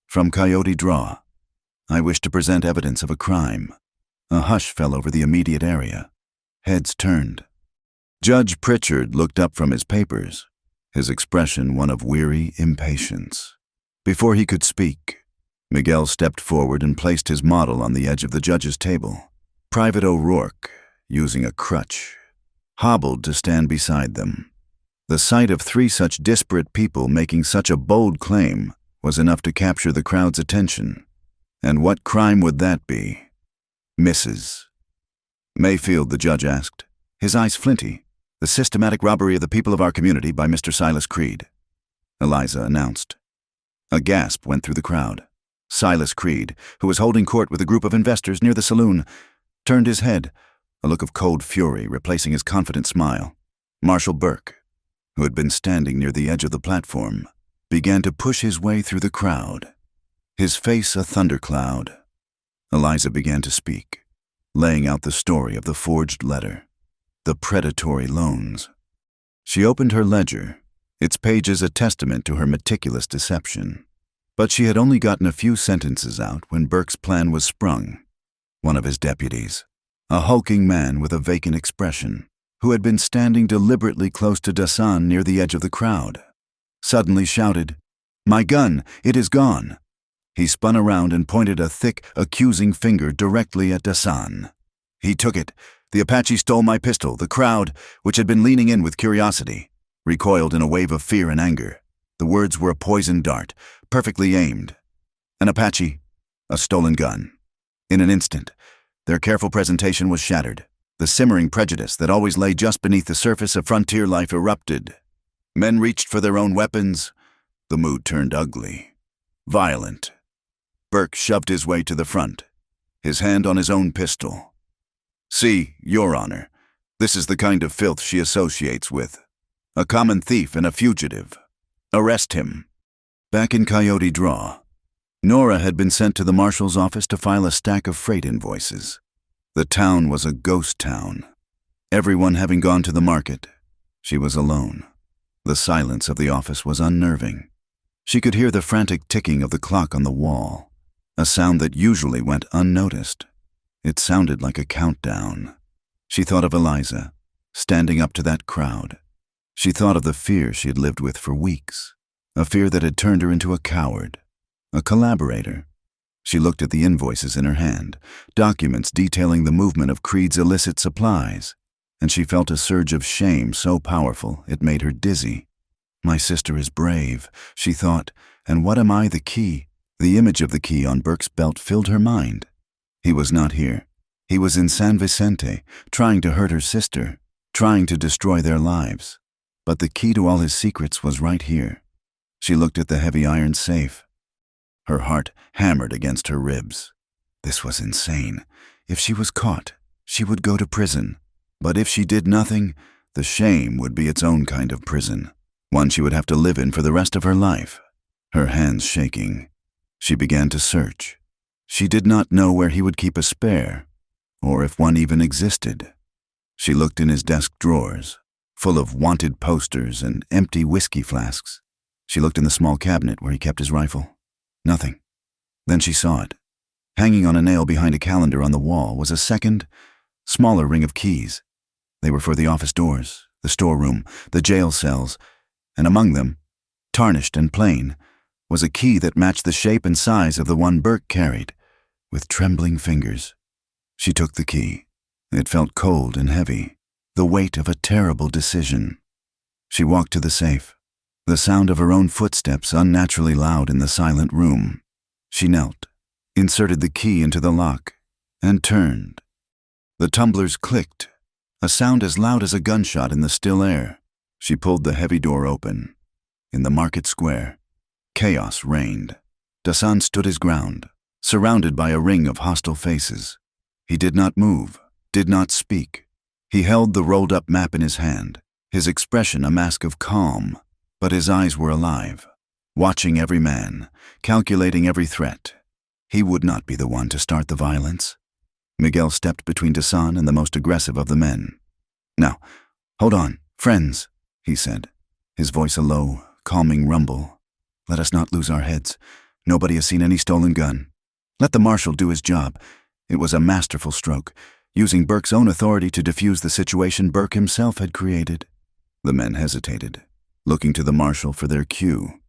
from Coyote Draw. I wish to present evidence of a crime." A hush fell over the immediate area. Heads turned. Judge Pritchard looked up from his papers, his expression one of weary impatience. Before he could speak, Miguel stepped forward and placed his model on the edge of the judge's table. Private O'Rourke, using a crutch, hobbled to stand beside them. The sight of three such disparate people making such a bold claim was enough to capture the crowd's attention. And what crime would that be? "Mrs. Mayfield," the judge asked, his eyes flinty. "The systematic robbery of the people of our community by Mr. Silas Creed," Eliza announced. A gasp went through the crowd. Silas Creed, who was holding court with a group of investors near the saloon, turned his head, a look of cold fury replacing his confident smile. Marshal Burke, who had been standing near the edge of the platform, began to push his way through the crowd, his face a thundercloud. Eliza began to speak, laying out the story of the forged letter, the predatory loans. She opened her ledger, its pages a testament to her meticulous deception. But she had only gotten a few sentences out when Burke's plan was sprung. One of his deputies, a hulking man with a vacant expression, who had been standing deliberately close to Dassan near the edge of the crowd, suddenly shouted, "My gun, it is gone!" He spun around and pointed a thick, accusing finger directly at Dassan. "He took it. The Apache stole my pistol." The crowd, which had been leaning in with curiosity, recoiled in a wave of fear and anger. The words were a poisoned dart, perfectly aimed. An Apache, a stolen gun. In an instant, their careful presentation was shattered. The simmering prejudice that always lay just beneath the surface of frontier life erupted. Men reached for their own weapons. The mood turned ugly, violent. Burke shoved his way to the front, his hand on his own pistol. "See, Your Honor, this is the kind of filth she associates with. A common thief and a fugitive. Arrest him." Back in Coyote Draw, Nora had been sent to the marshal's office to file a stack of freight invoices. The town was a ghost town. Everyone having gone to the market, she was alone. The silence of the office was unnerving. She could hear the frantic ticking of the clock on the wall, a sound that usually went unnoticed. It sounded like a countdown. She thought of Eliza, standing up to that crowd. She thought of the fear she had lived with for weeks, a fear that had turned her into a coward, a collaborator. She looked at the invoices in her hand, documents detailing the movement of Creed's illicit supplies, and she felt a surge of shame so powerful it made her dizzy. "My sister is brave," she thought, "and what am I, the key?" The image of the key on Burke's belt filled her mind. He was not here. He was in San Vicente, trying to hurt her sister, trying to destroy their lives. But the key to all his secrets was right here. She looked at the heavy iron safe. Her heart hammered against her ribs. This was insane. If she was caught, she would go to prison. But if she did nothing, the shame would be its own kind of prison, one she would have to live in for the rest of her life. Her hands shaking, she began to search. She did not know where he would keep a spare, or if one even existed. She looked in his desk drawers, full of wanted posters and empty whiskey flasks. She looked in the small cabinet where he kept his rifle. Nothing. Then she saw it. Hanging on a nail behind a calendar on the wall was a second, smaller ring of keys. They were for the office doors, the storeroom, the jail cells, and among them, tarnished and plain, was a key that matched the shape and size of the one Burke carried. With trembling fingers, she took the key. It felt cold and heavy, the weight of a terrible decision. She walked to the safe, the sound of her own footsteps unnaturally loud in the silent room. She knelt, inserted the key into the lock, and turned. The tumblers clicked, a sound as loud as a gunshot in the still air. She pulled the heavy door open. In the market square, chaos reigned. Dassan stood his ground, surrounded by a ring of hostile faces. He did not move, did not speak. He held the rolled-up map in his hand, his expression a mask of calm, but his eyes were alive, watching every man, calculating every threat. He would not be the one to start the violence. Miguel stepped between Dassan and the most aggressive of the men. "Now, "Hold on, friends," he said, his voice a low, calming rumble. "Let us not lose our heads. Nobody has seen any stolen gun. Let the marshal do his job." It was a masterful stroke, using Burke's own authority to defuse the situation Burke himself had created. The men hesitated, looking to the marshal for their cue.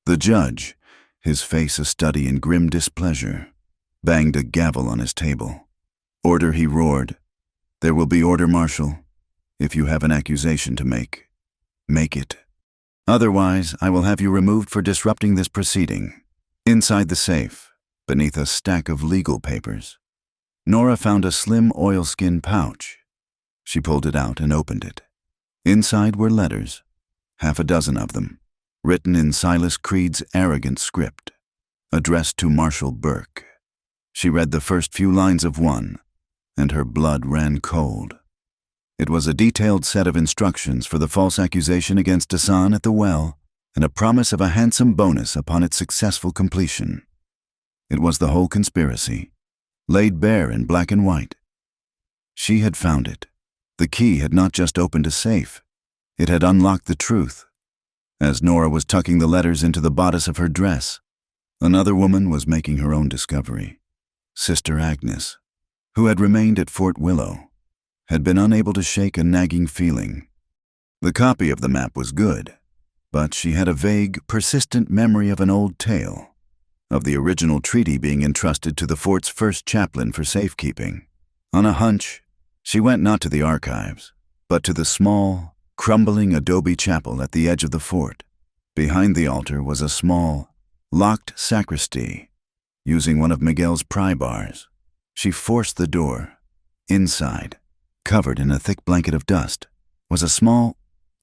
The judge, his face a study in grim displeasure, banged a gavel on his table. "Order," he roared. "There will be order, Marshal. If you have an accusation to make it. Otherwise, I will have you removed for disrupting this proceeding." Inside the safe, beneath a stack of legal papers, Nora found a slim oilskin pouch. She pulled it out and opened it. Inside were letters, 6 of them, written in Silas Creed's arrogant script, addressed to Marshal Burke. She read the first few lines of one, and her blood ran cold. It was a detailed set of instructions for the false accusation against Dasan at the well, and a promise of a handsome bonus upon its successful completion. It was the whole conspiracy, laid bare in black and white. She had found it. The key had not just opened a safe, it had unlocked the truth. As Nora was tucking the letters into the bodice of her dress, another woman was making her own discovery. Sister Agnes, who had remained at Fort Willow, had been unable to shake a nagging feeling. The copy of the map was good, but she had a vague, persistent memory of an old tale, of the original treaty being entrusted to the fort's first chaplain for safekeeping. On a hunch, she went not to the archives, but to the small, crumbling adobe chapel at the edge of the fort. Behind the altar was a small, locked sacristy. Using one of Miguel's pry bars, she forced the door. Inside, covered in a thick blanket of dust, was a small,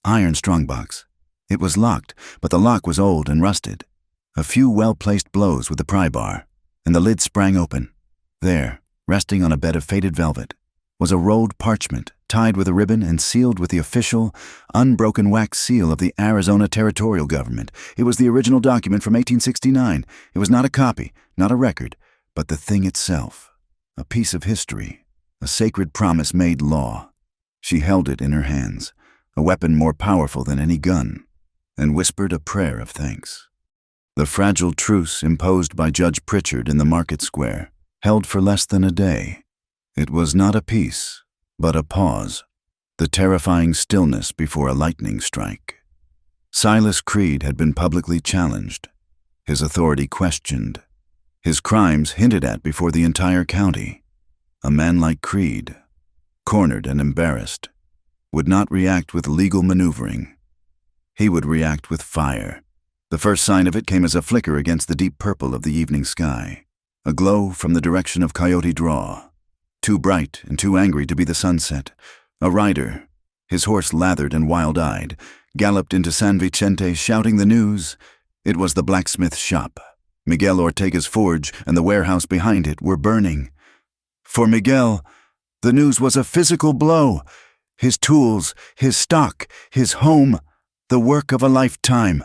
iron strongbox. It was locked, but the lock was old and rusted. A few well-placed blows with the pry bar, and the lid sprang open. There, resting on a bed of faded velvet, was a rolled parchment tied with a ribbon and sealed with the official, unbroken wax seal of the Arizona Territorial Government. It was the original document from 1869. It was not a copy, not a record, but the thing itself, a piece of history, a sacred promise made law. She held it in her hands, a weapon more powerful than any gun, and whispered a prayer of thanks. The fragile truce imposed by Judge Pritchard in the market square held for less than a day. It was not a peace, but a pause, the terrifying stillness before a lightning strike. Silas Creed had been publicly challenged, his authority questioned, his crimes hinted at before the entire county. A man like Creed, cornered and embarrassed, would not react with legal maneuvering. He would react with fire. The first sign of it came as a flicker against the deep purple of the evening sky, a glow from the direction of Coyote Draw. Too bright and too angry to be the sunset, a rider, his horse lathered and wild-eyed, galloped into San Vicente shouting the news. It was the blacksmith's shop. Miguel Ortega's forge and the warehouse behind it were burning. For Miguel, the news was a physical blow. His tools, his stock, his home, the work of a lifetime,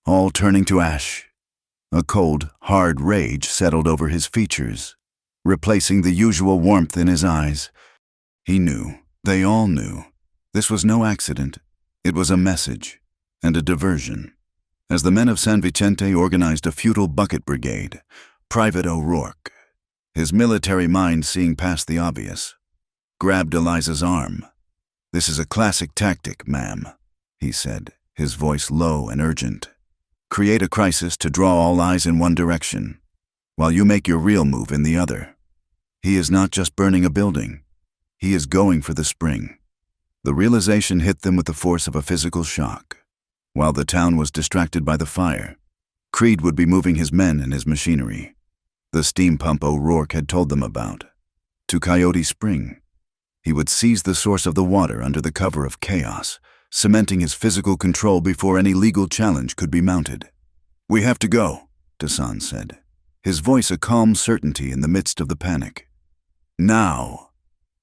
all turning to ash. A cold, hard rage settled over his features, replacing the usual warmth in his eyes. He knew, they all knew, this was no accident. It was a message and a diversion. As the men of San Vicente organized a futile bucket brigade, Private O'Rourke, his military mind seeing past the obvious, grabbed Eliza's arm. "This is a classic tactic, ma'am," he said, his voice low and urgent. "Create a crisis to draw all eyes in one direction, while you make your real move in the other. He is not just burning a building. He is going for the spring." The realization hit them with the force of a physical shock. While the town was distracted by the fire, Creed would be moving his men and his machinery, the steam pump O'Rourke had told them about, to Coyote Spring. He would seize the source of the water under the cover of chaos, cementing his physical control before any legal challenge could be mounted. "We have to go," Dasan said, his voice a calm certainty in the midst of the panic. "Now,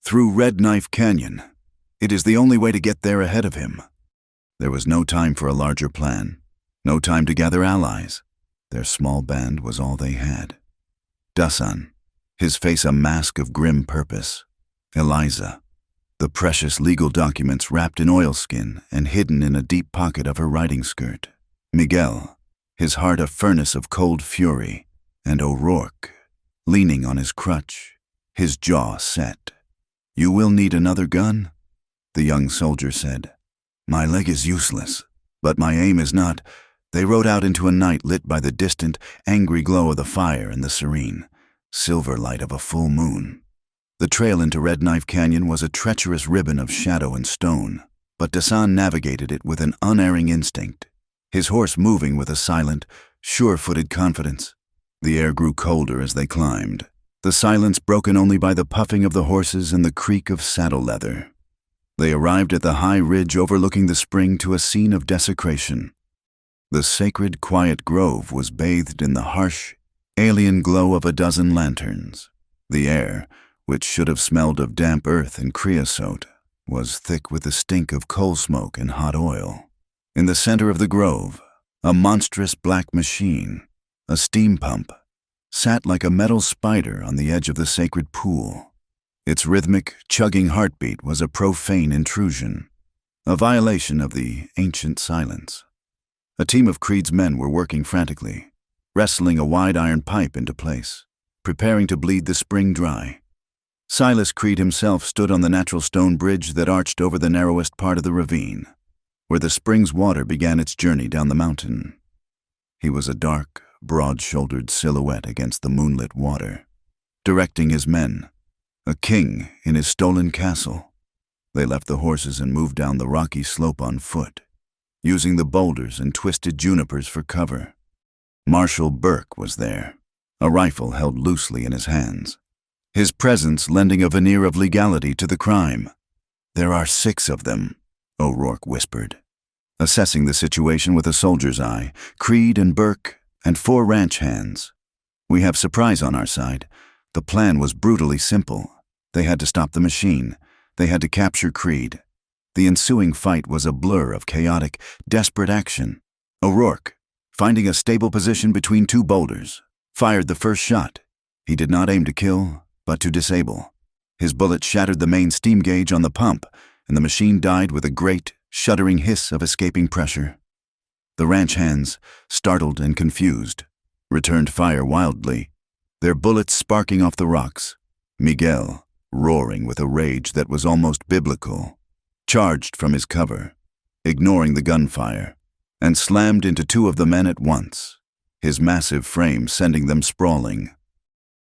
through Red Knife Canyon. It is the only way to get there ahead of him." There was no time for a larger plan, no time to gather allies. Their small band was all they had. Dasan, his face a mask of grim purpose. Eliza, the precious legal documents wrapped in oilskin and hidden in a deep pocket of her riding skirt. Miguel, his heart a furnace of cold fury, and O'Rourke, leaning on his crutch, his jaw set. "You will need another gun?" the young soldier said. "My leg is useless, but my aim is not." They rode out into a night lit by the distant, angry glow of the fire and the serene, silver light of a full moon. The trail into Red Knife Canyon was a treacherous ribbon of shadow and stone, but Dasan navigated it with an unerring instinct, his horse moving with a silent, sure-footed confidence. The air grew colder as they climbed, the silence broken only by the puffing of the horses and the creak of saddle leather. They arrived at the high ridge overlooking the spring to a scene of desecration. The sacred, quiet grove was bathed in the harsh, alien glow of a dozen lanterns. The air, which should have smelled of damp earth and creosote, was thick with the stink of coal smoke and hot oil. In the center of the grove, a monstrous black machine, a steam pump, sat like a metal spider on the edge of the sacred pool. Its rhythmic, chugging heartbeat was a profane intrusion, a violation of the ancient silence. A team of Creed's men were working frantically, wrestling a wide iron pipe into place, preparing to bleed the spring dry. Silas Creed himself stood on the natural stone bridge that arched over the narrowest part of the ravine, where the spring's water began its journey down the mountain. He was a dark, broad-shouldered silhouette against the moonlit water, directing his men, a king in his stolen castle. They left the horses and moved down the rocky slope on foot, using the boulders and twisted junipers for cover. Marshal Burke was there, a rifle held loosely in his hands, his presence lending a veneer of legality to the crime. "There are 6 of them," O'Rourke whispered, assessing the situation with a soldier's eye. "Creed and Burke and 4 ranch hands. We have surprise on our side." The plan was brutally simple. They had to stop the machine. They had to capture Creed. The ensuing fight was a blur of chaotic, desperate action. O'Rourke, finding a stable position between 2 boulders, fired the first shot. He did not aim to kill, but to disable. His bullet shattered the main steam gauge on the pump, and the machine died with a great, shuddering hiss of escaping pressure. The ranch hands, startled and confused, returned fire wildly, their bullets sparking off the rocks. Miguel, roaring with a rage that was almost biblical, charged from his cover, ignoring the gunfire, and slammed into 2 of the men at once, his massive frame sending them sprawling.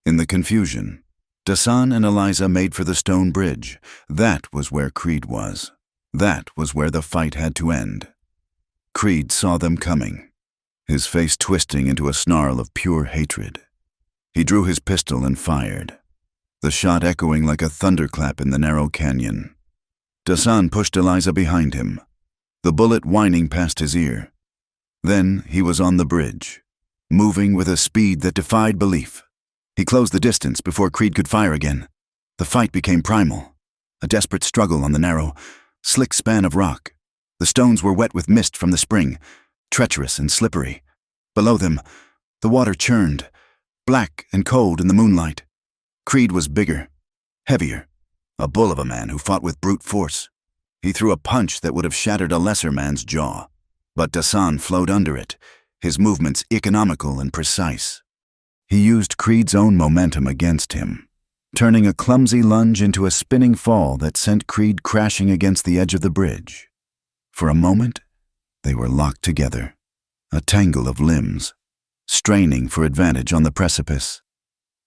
In the confusion, Dasan and Eliza made for the stone bridge. That was where Creed was. That was where the fight had to end. Creed saw them coming, his face twisting into a snarl of pure hatred. He drew his pistol and fired, the shot echoing like a thunderclap in the narrow canyon. Dasan pushed Eliza behind him, the bullet whining past his ear. Then he was on the bridge, moving with a speed that defied belief. He closed the distance before Creed could fire again. The fight became primal, a desperate struggle on the narrow, slick span of rock. The stones were wet with mist from the spring, treacherous and slippery. Below them, the water churned, black and cold in the moonlight. Creed was bigger, heavier, a bull of a man who fought with brute force. He threw a punch that would have shattered a lesser man's jaw, but Dasan flowed under it, his movements economical and precise. He used Creed's own momentum against him, turning a clumsy lunge into a spinning fall that sent Creed crashing against the edge of the bridge. For a moment, they were locked together, a tangle of limbs, straining for advantage on the precipice.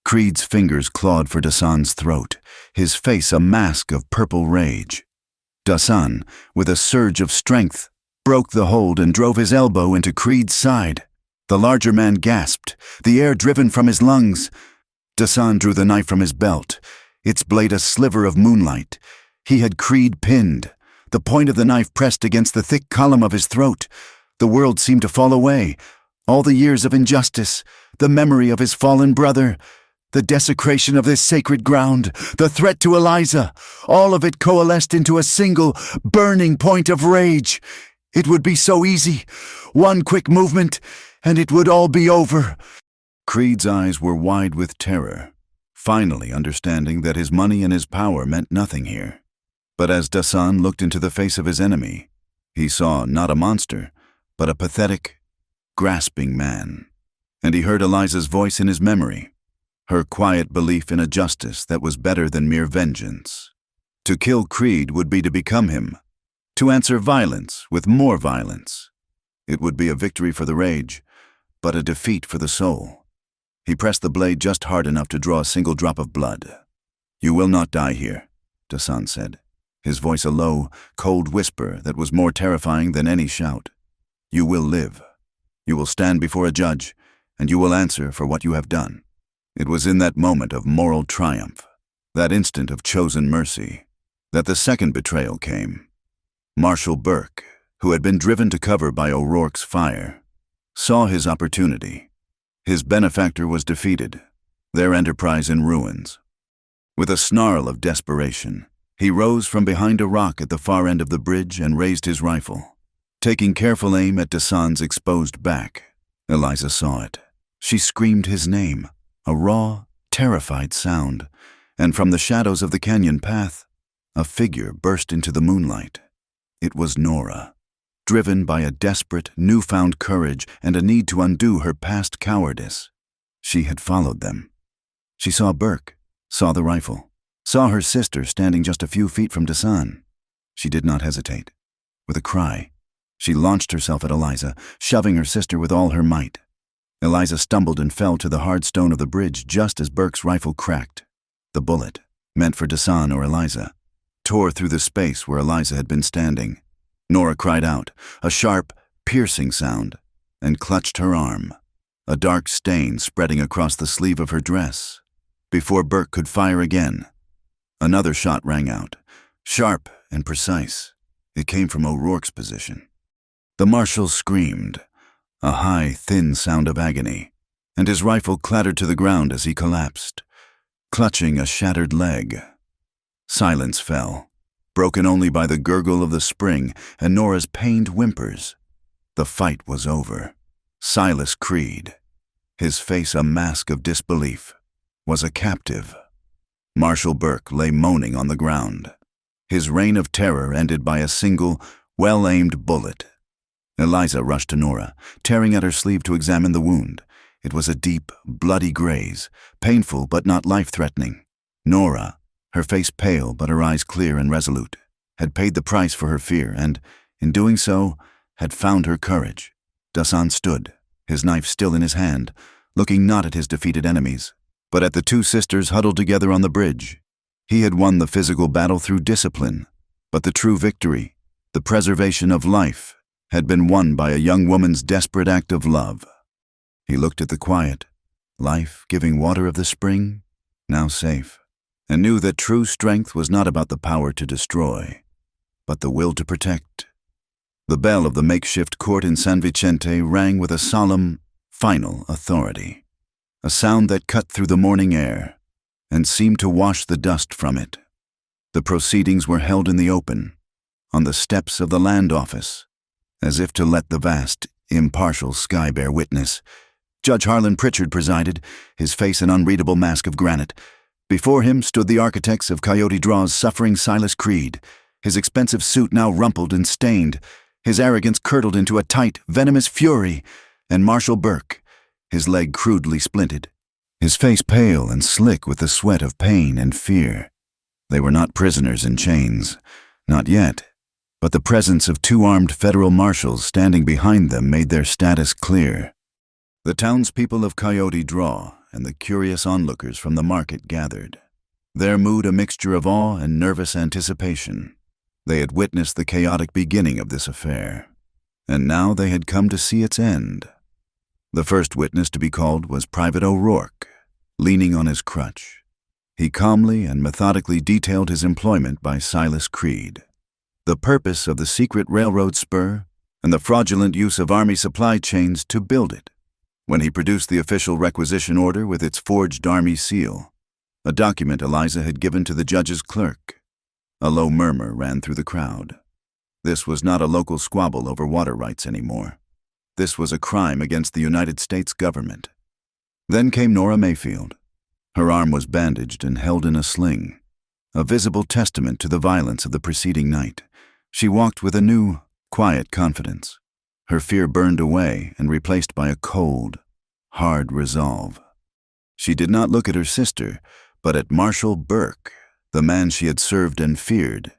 Creed's fingers clawed for Dasan's throat, his face a mask of purple rage. Dasan, with a surge of strength, broke the hold and drove his elbow into Creed's side. The larger man gasped, the air driven from his lungs. Dasan drew the knife from his belt, its blade a sliver of moonlight. He had Creed pinned, the point of the knife pressed against the thick column of his throat. The world seemed to fall away. All the years of injustice, the memory of his fallen brother, the desecration of this sacred ground, the threat to Eliza, all of it coalesced into a single, burning point of rage. It would be so easy. One quick movement, and it would all be over. Creed's eyes were wide with terror, finally understanding that his money and his power meant nothing here. But as Dasan looked into the face of his enemy, he saw not a monster, but a pathetic, grasping man. And he heard Eliza's voice in his memory, her quiet belief in a justice that was better than mere vengeance. To kill Creed would be to become him, to answer violence with more violence. It would be a victory for the rage, but a defeat for the soul. He pressed the blade just hard enough to draw a single drop of blood. "You will not die here," Dasan said, his voice a low, cold whisper that was more terrifying than any shout. "You will live. You will stand before a judge, and you will answer for what you have done." It was in that moment of moral triumph, that instant of chosen mercy, that the second betrayal came. Marshal Burke, who had been driven to cover by O'Rourke's fire, saw his opportunity. His benefactor was defeated, their enterprise in ruins. With a snarl of desperation, he rose from behind a rock at the far end of the bridge and raised his rifle, taking careful aim at Dasan's exposed back. Eliza saw it. She screamed his name, a raw, terrified sound, and from the shadows of the canyon path, a figure burst into the moonlight. It was Nora, driven by a desperate, newfound courage and a need to undo her past cowardice. She had followed them. She saw Burke, saw the rifle, saw her sister standing just a few feet from Dasan. She did not hesitate. With a cry, she launched herself at Eliza, shoving her sister with all her might. Eliza stumbled and fell to the hard stone of the bridge just as Burke's rifle cracked. The bullet, meant for Dasan or Eliza, tore through the space where Eliza had been standing. Nora cried out, a sharp, piercing sound, and clutched her arm, a dark stain spreading across the sleeve of her dress. Before Burke could fire again, another shot rang out, sharp and precise. It came from O'Rourke's position. The marshal screamed, a high, thin sound of agony, and his rifle clattered to the ground as he collapsed, clutching a shattered leg. Silence fell, broken only by the gurgle of the spring and Nora's pained whimpers. The fight was over. Silas Creed, his face a mask of disbelief, was a captive. Marshal Burke lay moaning on the ground. His reign of terror ended by a single, well-aimed bullet. Eliza rushed to Nora, tearing at her sleeve to examine the wound. It was a deep, bloody graze, painful but not life-threatening. Nora, her face pale but her eyes clear and resolute, had paid the price for her fear and, in doing so, had found her courage. Dasan stood, his knife still in his hand, looking not at his defeated enemies, but at the two sisters huddled together on the bridge. He had won the physical battle through discipline, but the true victory, the preservation of life, had been won by a young woman's desperate act of love. He looked at the quiet, life-giving water of the spring, now safe, and knew that true strength was not about the power to destroy, but the will to protect. The bell of the makeshift court in San Vicente rang with a solemn, final authority, a sound that cut through the morning air and seemed to wash the dust from it. The proceedings were held in the open, on the steps of the land office, as if to let the vast, impartial sky bear witness. Judge Harlan Pritchard presided, his face an unreadable mask of granite. Before him stood the architects of Coyote Draw's suffering Silas Creed, his expensive suit now rumpled and stained, his arrogance curdled into a tight, venomous fury, and Marshal Burke, his leg crudely splinted, his face pale and slick with the sweat of pain and fear. They were not prisoners in chains, not yet, but the presence of two armed federal marshals standing behind them made their status clear. The townspeople of Coyote Draw and the curious onlookers from the market gathered, their mood a mixture of awe and nervous anticipation. They had witnessed the chaotic beginning of this affair, and now they had come to see its end. The first witness to be called was Private O'Rourke, leaning on his crutch. He calmly and methodically detailed his employment by Silas Creed, the purpose of the secret railroad spur, and the fraudulent use of Army supply chains to build it. When he produced the official requisition order with its forged Army seal, a document Eliza had given to the judge's clerk, a low murmur ran through the crowd. This was not a local squabble over water rights anymore. This was a crime against the United States government. Then came Nora Mayfield. Her arm was bandaged and held in a sling. a visible testament to the violence of the preceding night. She walked with a new, quiet confidence, her fear burned away and replaced by a cold, hard resolve. She did not look at her sister, but at Marshal Burke, the man she had served and feared.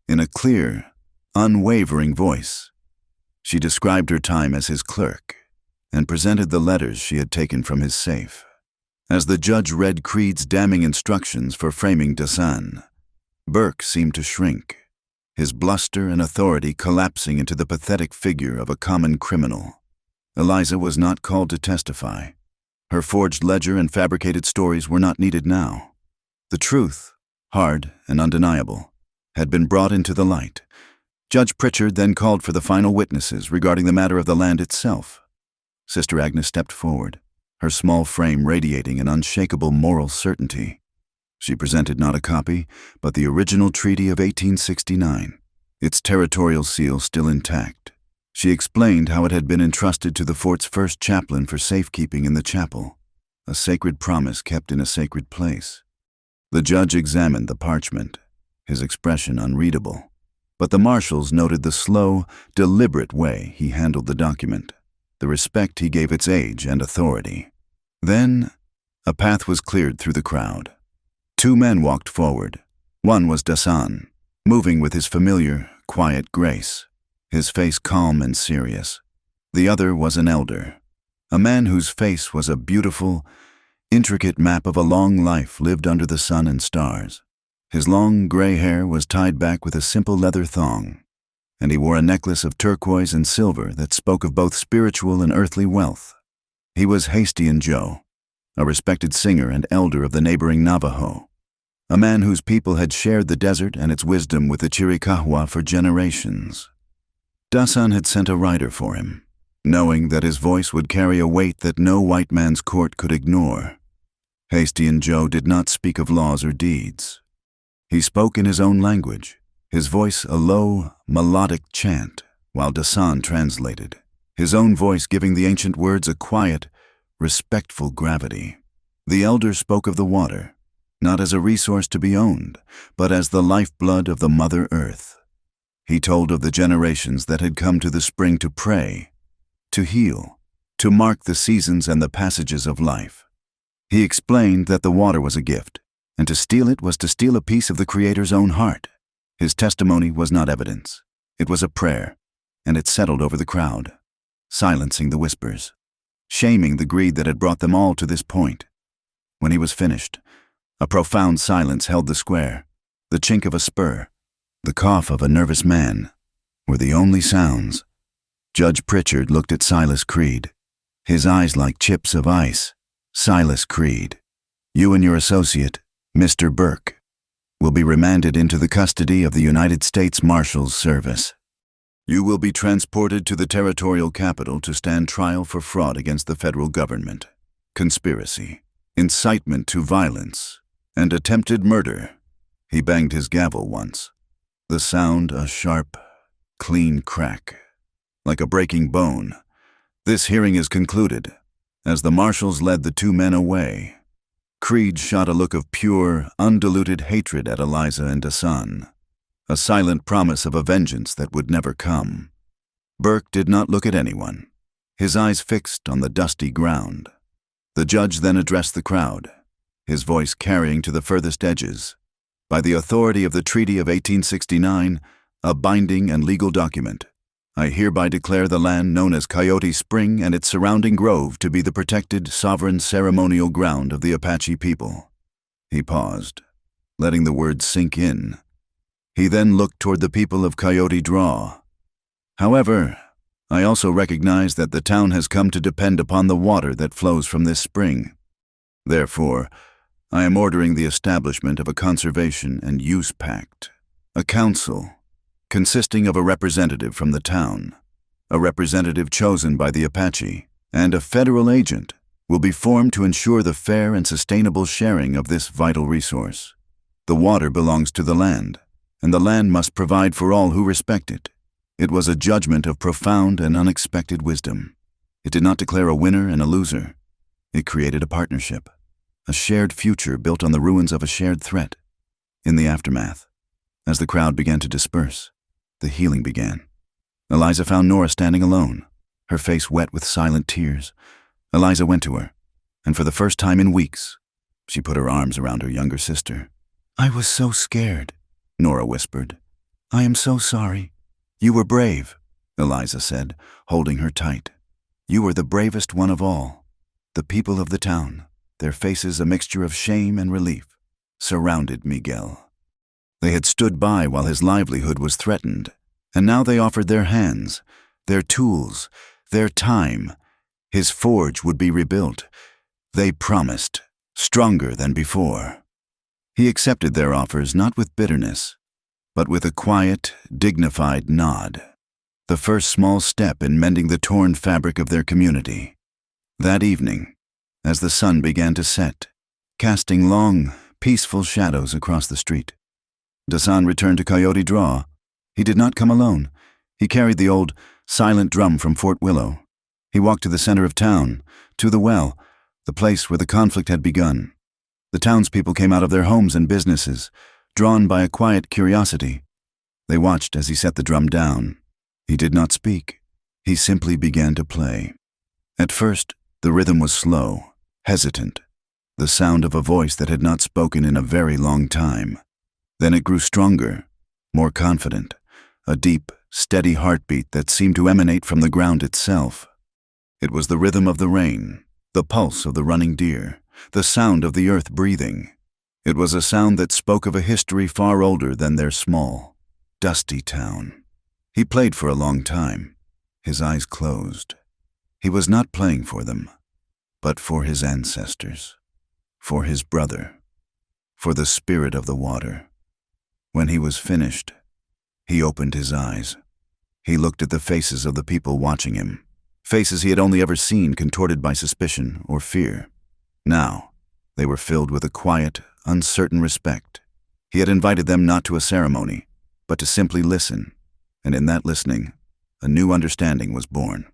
In a clear, unwavering voice, she described her time as his clerk and presented the letters she had taken from his safe. As the judge read Creed's damning instructions for framing Dasan, Burke seemed to shrink, his bluster and authority collapsing into the pathetic figure of a common criminal. Eliza was not called to testify. Her forged ledger and fabricated stories were not needed now. The truth, hard and undeniable, had been brought into the light. Judge Pritchard then called for the final witnesses regarding the matter of the land itself. Sister Agnes stepped forward, her small frame radiating an unshakable moral certainty. She presented not a copy, but the original treaty of 1869, its territorial seal still intact. She explained how it had been entrusted to the fort's first chaplain for safekeeping in the chapel, a sacred promise kept in a sacred place. The judge examined the parchment, his expression unreadable, but the marshals noted the slow, deliberate way he handled the document, the respect he gave its age and authority. Then, a path was cleared through the crowd. Two men walked forward. One was Dasan, moving with his familiar, quiet grace, his face calm and serious. The other was an elder, a man whose face was a beautiful, intricate map of a long life lived under the sun and stars. His long gray hair was tied back with a simple leather thong, and he wore a necklace of turquoise and silver that spoke of both spiritual and earthly wealth. He was Hastian Joe, a respected singer and elder of the neighboring Navajo, a man whose people had shared the desert and its wisdom with the Chiricahua for generations. Dasan had sent a rider for him, knowing that his voice would carry a weight that no white man's court could ignore. Hastian Joe did not speak of laws or deeds. He spoke in his own language, his voice a low, melodic chant, while Dasan translated, his own voice giving the ancient words a quiet, respectful gravity. The elder spoke of the water, not as a resource to be owned, but as the lifeblood of the Mother Earth. He told of the generations that had come to the spring to pray, to heal, to mark the seasons and the passages of life. He explained that the water was a gift, and to steal it was to steal a piece of the Creator's own heart. His testimony was not evidence. It was a prayer, and it settled over the crowd, silencing the whispers, shaming the greed that had brought them all to this point. When he was finished, a profound silence held the square. The chink of a spur, the cough of a nervous man, were the only sounds. Judge Pritchard looked at Silas Creed, his eyes like chips of ice. Silas Creed, you and your associate, Mr. Burke, will be remanded into the custody of the United States Marshals Service. You will be transported to the territorial capital to stand trial for fraud against the federal government, conspiracy, incitement to violence, and attempted murder. He banged his gavel once, the sound a sharp, clean crack, like a breaking bone. This hearing is concluded. As the marshals led the two men away, Creed shot a look of pure, undiluted hatred at Eliza and Dasan, a silent promise of a vengeance that would never come. Burke did not look at anyone, his eyes fixed on the dusty ground. The judge then addressed the crowd, his voice carrying to the furthest edges. By the authority of the Treaty of 1869, a binding and legal document, I hereby declare the land known as Coyote Spring and its surrounding grove to be the protected, sovereign ceremonial ground of the Apache people. He paused, letting the words sink in. He then looked toward the people of Coyote Draw. However, I also recognize that the town has come to depend upon the water that flows from this spring. Therefore, I am ordering the establishment of a conservation and use pact, a council, consisting of a representative from the town, a representative chosen by the Apache, and a federal agent will be formed to ensure the fair and sustainable sharing of this vital resource. The water belongs to the land, and the land must provide for all who respect it. It was a judgment of profound and unexpected wisdom. It did not declare a winner and a loser. It created a partnership, a shared future built on the ruins of a shared threat. In the aftermath, as the crowd began to disperse, the healing began. Eliza found Nora standing alone, her face wet with silent tears. Eliza went to her, and for the first time in weeks, she put her arms around her younger sister. "I was so scared," Nora whispered. "I am so sorry." "You were brave," Eliza said, holding her tight. "You were the bravest one of all." The people of the town, their faces a mixture of shame and relief, surrounded Miguel. They had stood by while his livelihood was threatened, and now they offered their hands, their tools, their time. His forge would be rebuilt. They promised, stronger than before. He accepted their offers not with bitterness, but with a quiet, dignified nod. The first small step in mending the torn fabric of their community. That evening, as the sun began to set, casting long, peaceful shadows across the street, Dasan returned to Coyote Draw. He did not come alone. He carried the old, silent drum from Fort Willow. He walked to the center of town, to the well, the place where the conflict had begun. The townspeople came out of their homes and businesses, drawn by a quiet curiosity. They watched as he set the drum down. He did not speak. He simply began to play. At first, the rhythm was slow, hesitant, the sound of a voice that had not spoken in a very long time. Then it grew stronger, more confident, a deep, steady heartbeat that seemed to emanate from the ground itself. It was the rhythm of the rain, the pulse of the running deer, the sound of the earth breathing. It was a sound that spoke of a history far older than their small, dusty town. He played for a long time, his eyes closed. He was not playing for them, but for his ancestors, for his brother, for the spirit of the water. When he was finished, he opened his eyes. He looked at the faces of the people watching him, faces he had only ever seen contorted by suspicion or fear. Now, they were filled with a quiet, uncertain respect. He had invited them not to a ceremony, but to simply listen, and in that listening, a new understanding was born.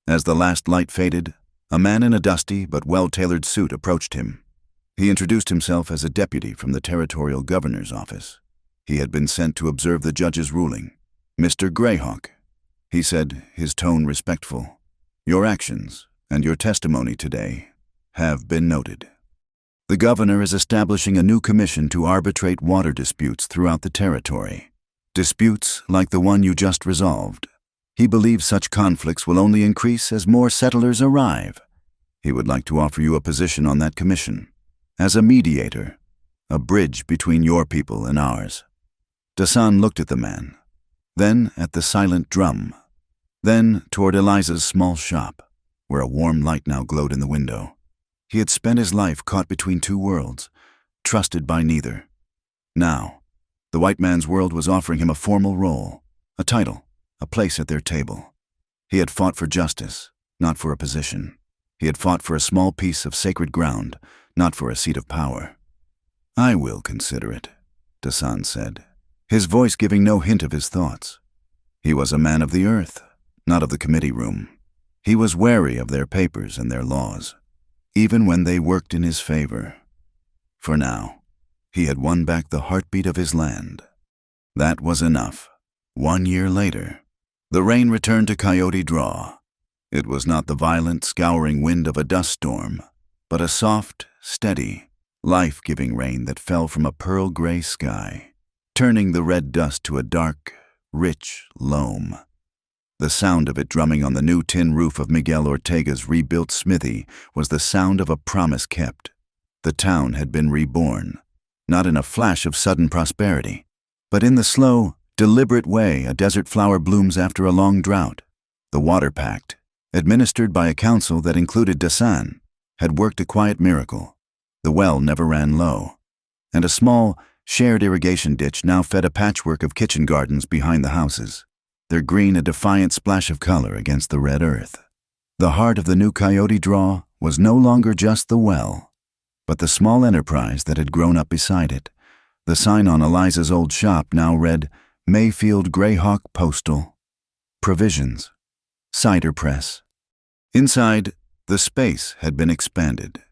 As the last light faded, a man in a dusty but well-tailored suit approached him. He introduced himself as a deputy from the territorial governor's office. He had been sent to observe the judge's ruling. "Mr. Greyhawk," he said, his tone respectful, "your actions and your testimony today have been noted. The governor is establishing a new commission to arbitrate water disputes throughout the territory. Disputes like the one you just resolved. He believes such conflicts will only increase as more settlers arrive. He would like to offer you a position on that commission, as a mediator, a bridge between your people and ours." Dasan looked at the man, then at the silent drum, then toward Eliza's small shop, where a warm light now glowed in the window. He had spent his life caught between two worlds, trusted by neither. Now, the white man's world was offering him a formal role, a title, a place at their table. He had fought for justice, not for a position. He had fought for a small piece of sacred ground, not for a seat of power. "I will consider it," Dasan said, his voice giving no hint of his thoughts. He was a man of the earth, not of the committee room. He was wary of their papers and their laws, even when they worked in his favor. For now, he had won back the heartbeat of his land. That was enough. 1 year later, the rain returned to Coyote Draw. It was not the violent, scouring wind of a dust storm, but a soft, steady, life-giving rain that fell from a pearl-gray sky, turning the red dust to a dark, rich loam. The sound of it drumming on the new tin roof of Miguel Ortega's rebuilt smithy was the sound of a promise kept. The town had been reborn, not in a flash of sudden prosperity, but in the slow, deliberate way a desert flower blooms after a long drought. The water pact, administered by a council that included Dasan, had worked a quiet miracle. The well never ran low, and a small, shared irrigation ditch now fed a patchwork of kitchen gardens behind the houses, their green a defiant splash of color against the red earth. The heart of the new Coyote Draw was no longer just the well, but the small enterprise that had grown up beside it. The sign on Eliza's old shop now read, "Mayfield Greyhawk Postal. Provisions. Cider press." Inside, the space had been expanded.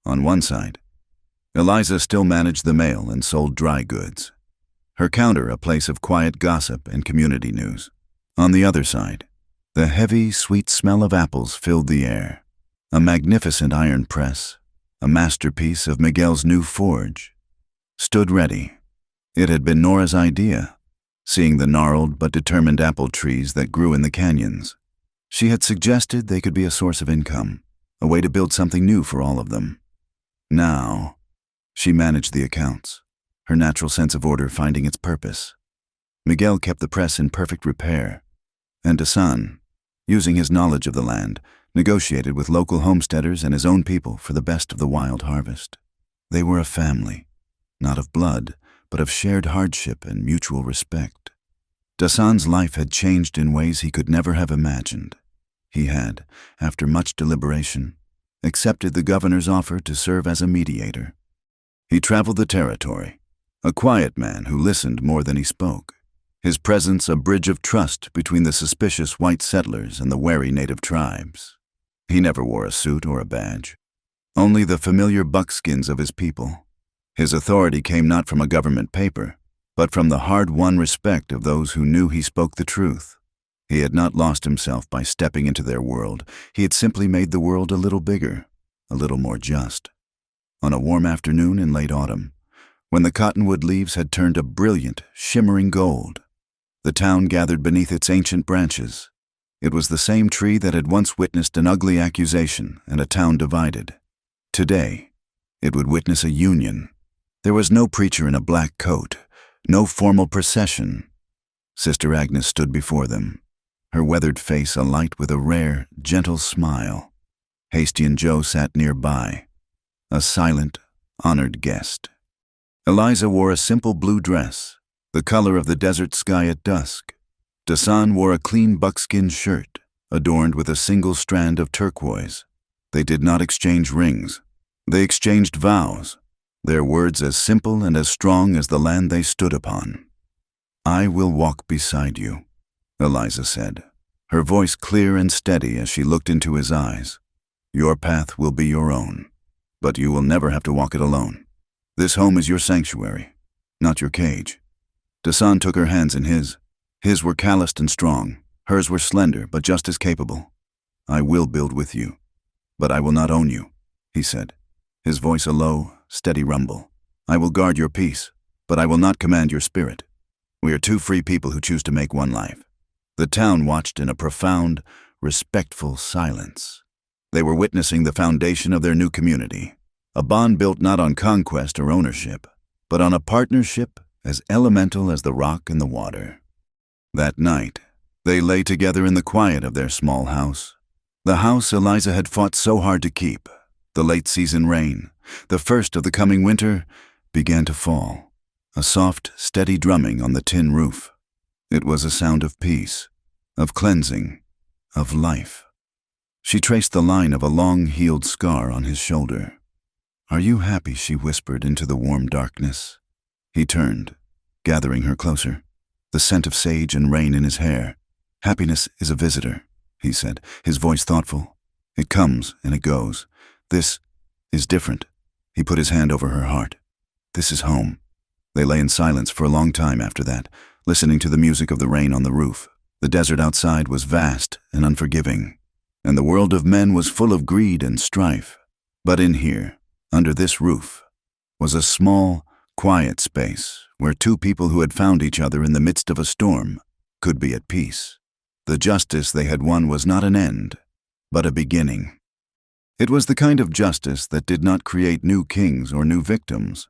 On one side, Eliza still managed the mail and sold dry goods. Her counter a place of quiet gossip and community news. On the other side, the heavy, sweet smell of apples filled the air. A magnificent iron press, a masterpiece of Miguel's new forge, stood ready. It had been Nora's idea, seeing the gnarled but determined apple trees that grew in the canyons. She had suggested they could be a source of income, a way to build something new for all of them. Now, she managed the accounts, her natural sense of order finding its purpose. Miguel kept the press in perfect repair, and Dasan, using his knowledge of the land, negotiated with local homesteaders and his own people for the best of the wild harvest. They were a family, not of blood, but of shared hardship and mutual respect. Dasan's life had changed in ways he could never have imagined. He had, after much deliberation, accepted the governor's offer to serve as a mediator. He traveled the territory, a quiet man who listened more than he spoke, his presence a bridge of trust between the suspicious white settlers and the wary native tribes. He never wore a suit or a badge, only the familiar buckskins of his people. His authority came not from a government paper, but from the hard-won respect of those who knew he spoke the truth. He had not lost himself by stepping into their world. He had simply made the world a little bigger, a little more just. On a warm afternoon in late autumn, when the cottonwood leaves had turned a brilliant, shimmering gold, the town gathered beneath its ancient branches. It was the same tree that had once witnessed an ugly accusation and a town divided. Today, it would witness a union. There was no preacher in a black coat, no formal procession. Sister Agnes stood before them, her weathered face alight with a rare, gentle smile. Hasty and Joe sat nearby, a silent, honored guest. Eliza wore a simple blue dress, the color of the desert sky at dusk. Dasan wore a clean buckskin shirt, adorned with a single strand of turquoise. They did not exchange rings. They exchanged vows, their words as simple and as strong as the land they stood upon. "I will walk beside you," Eliza said, her voice clear and steady as she looked into his eyes. "Your path will be your own, but you will never have to walk it alone. This home is your sanctuary, not your cage." Dasan took her hands in his. His were calloused and strong, hers were slender but just as capable. "I will build with you, but I will not own you," he said, his voice a low, steady rumble. "I will guard your peace, but I will not command your spirit. We are two free people who choose to make one life." The town watched in a profound, respectful silence. They were witnessing the foundation of their new community, a bond built not on conquest or ownership, but on a partnership as elemental as the rock and the water. That night, they lay together in the quiet of their small house, the house Eliza had fought so hard to keep. The late-season rain, the first of the coming winter, began to fall, a soft, steady drumming on the tin roof. It was a sound of peace, of cleansing, of life. She traced the line of a long-healed scar on his shoulder. "Are you happy?" she whispered into the warm darkness. He turned, gathering her closer, the scent of sage and rain in his hair. "Happiness is a visitor," he said, his voice thoughtful. "It comes and it goes. This is different." He put his hand over her heart. "This is home." They lay in silence for a long time after that, listening to the music of the rain on the roof. The desert outside was vast and unforgiving, and the world of men was full of greed and strife. But in here, under this roof, was a small, quiet space where two people who had found each other in the midst of a storm could be at peace. The justice they had won was not an end, but a beginning. It was the kind of justice that did not create new kings or new victims,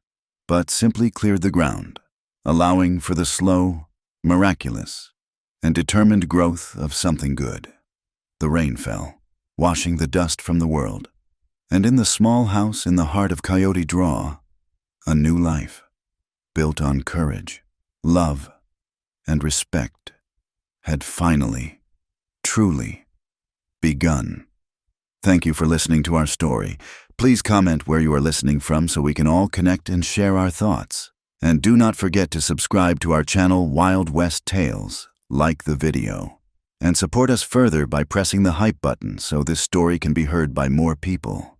but simply cleared the ground, allowing for the slow, miraculous, and determined growth of something good. The rain fell, washing the dust from the world, and in the small house in the heart of Coyote Draw, a new life, built on courage, love, and respect, had finally, truly, begun. Thank you for listening to our story. Please comment where you are listening from so we can all connect and share our thoughts. And do not forget to subscribe to our channel Wild West Tales, like the video, and support us further by pressing the hype button so this story can be heard by more people.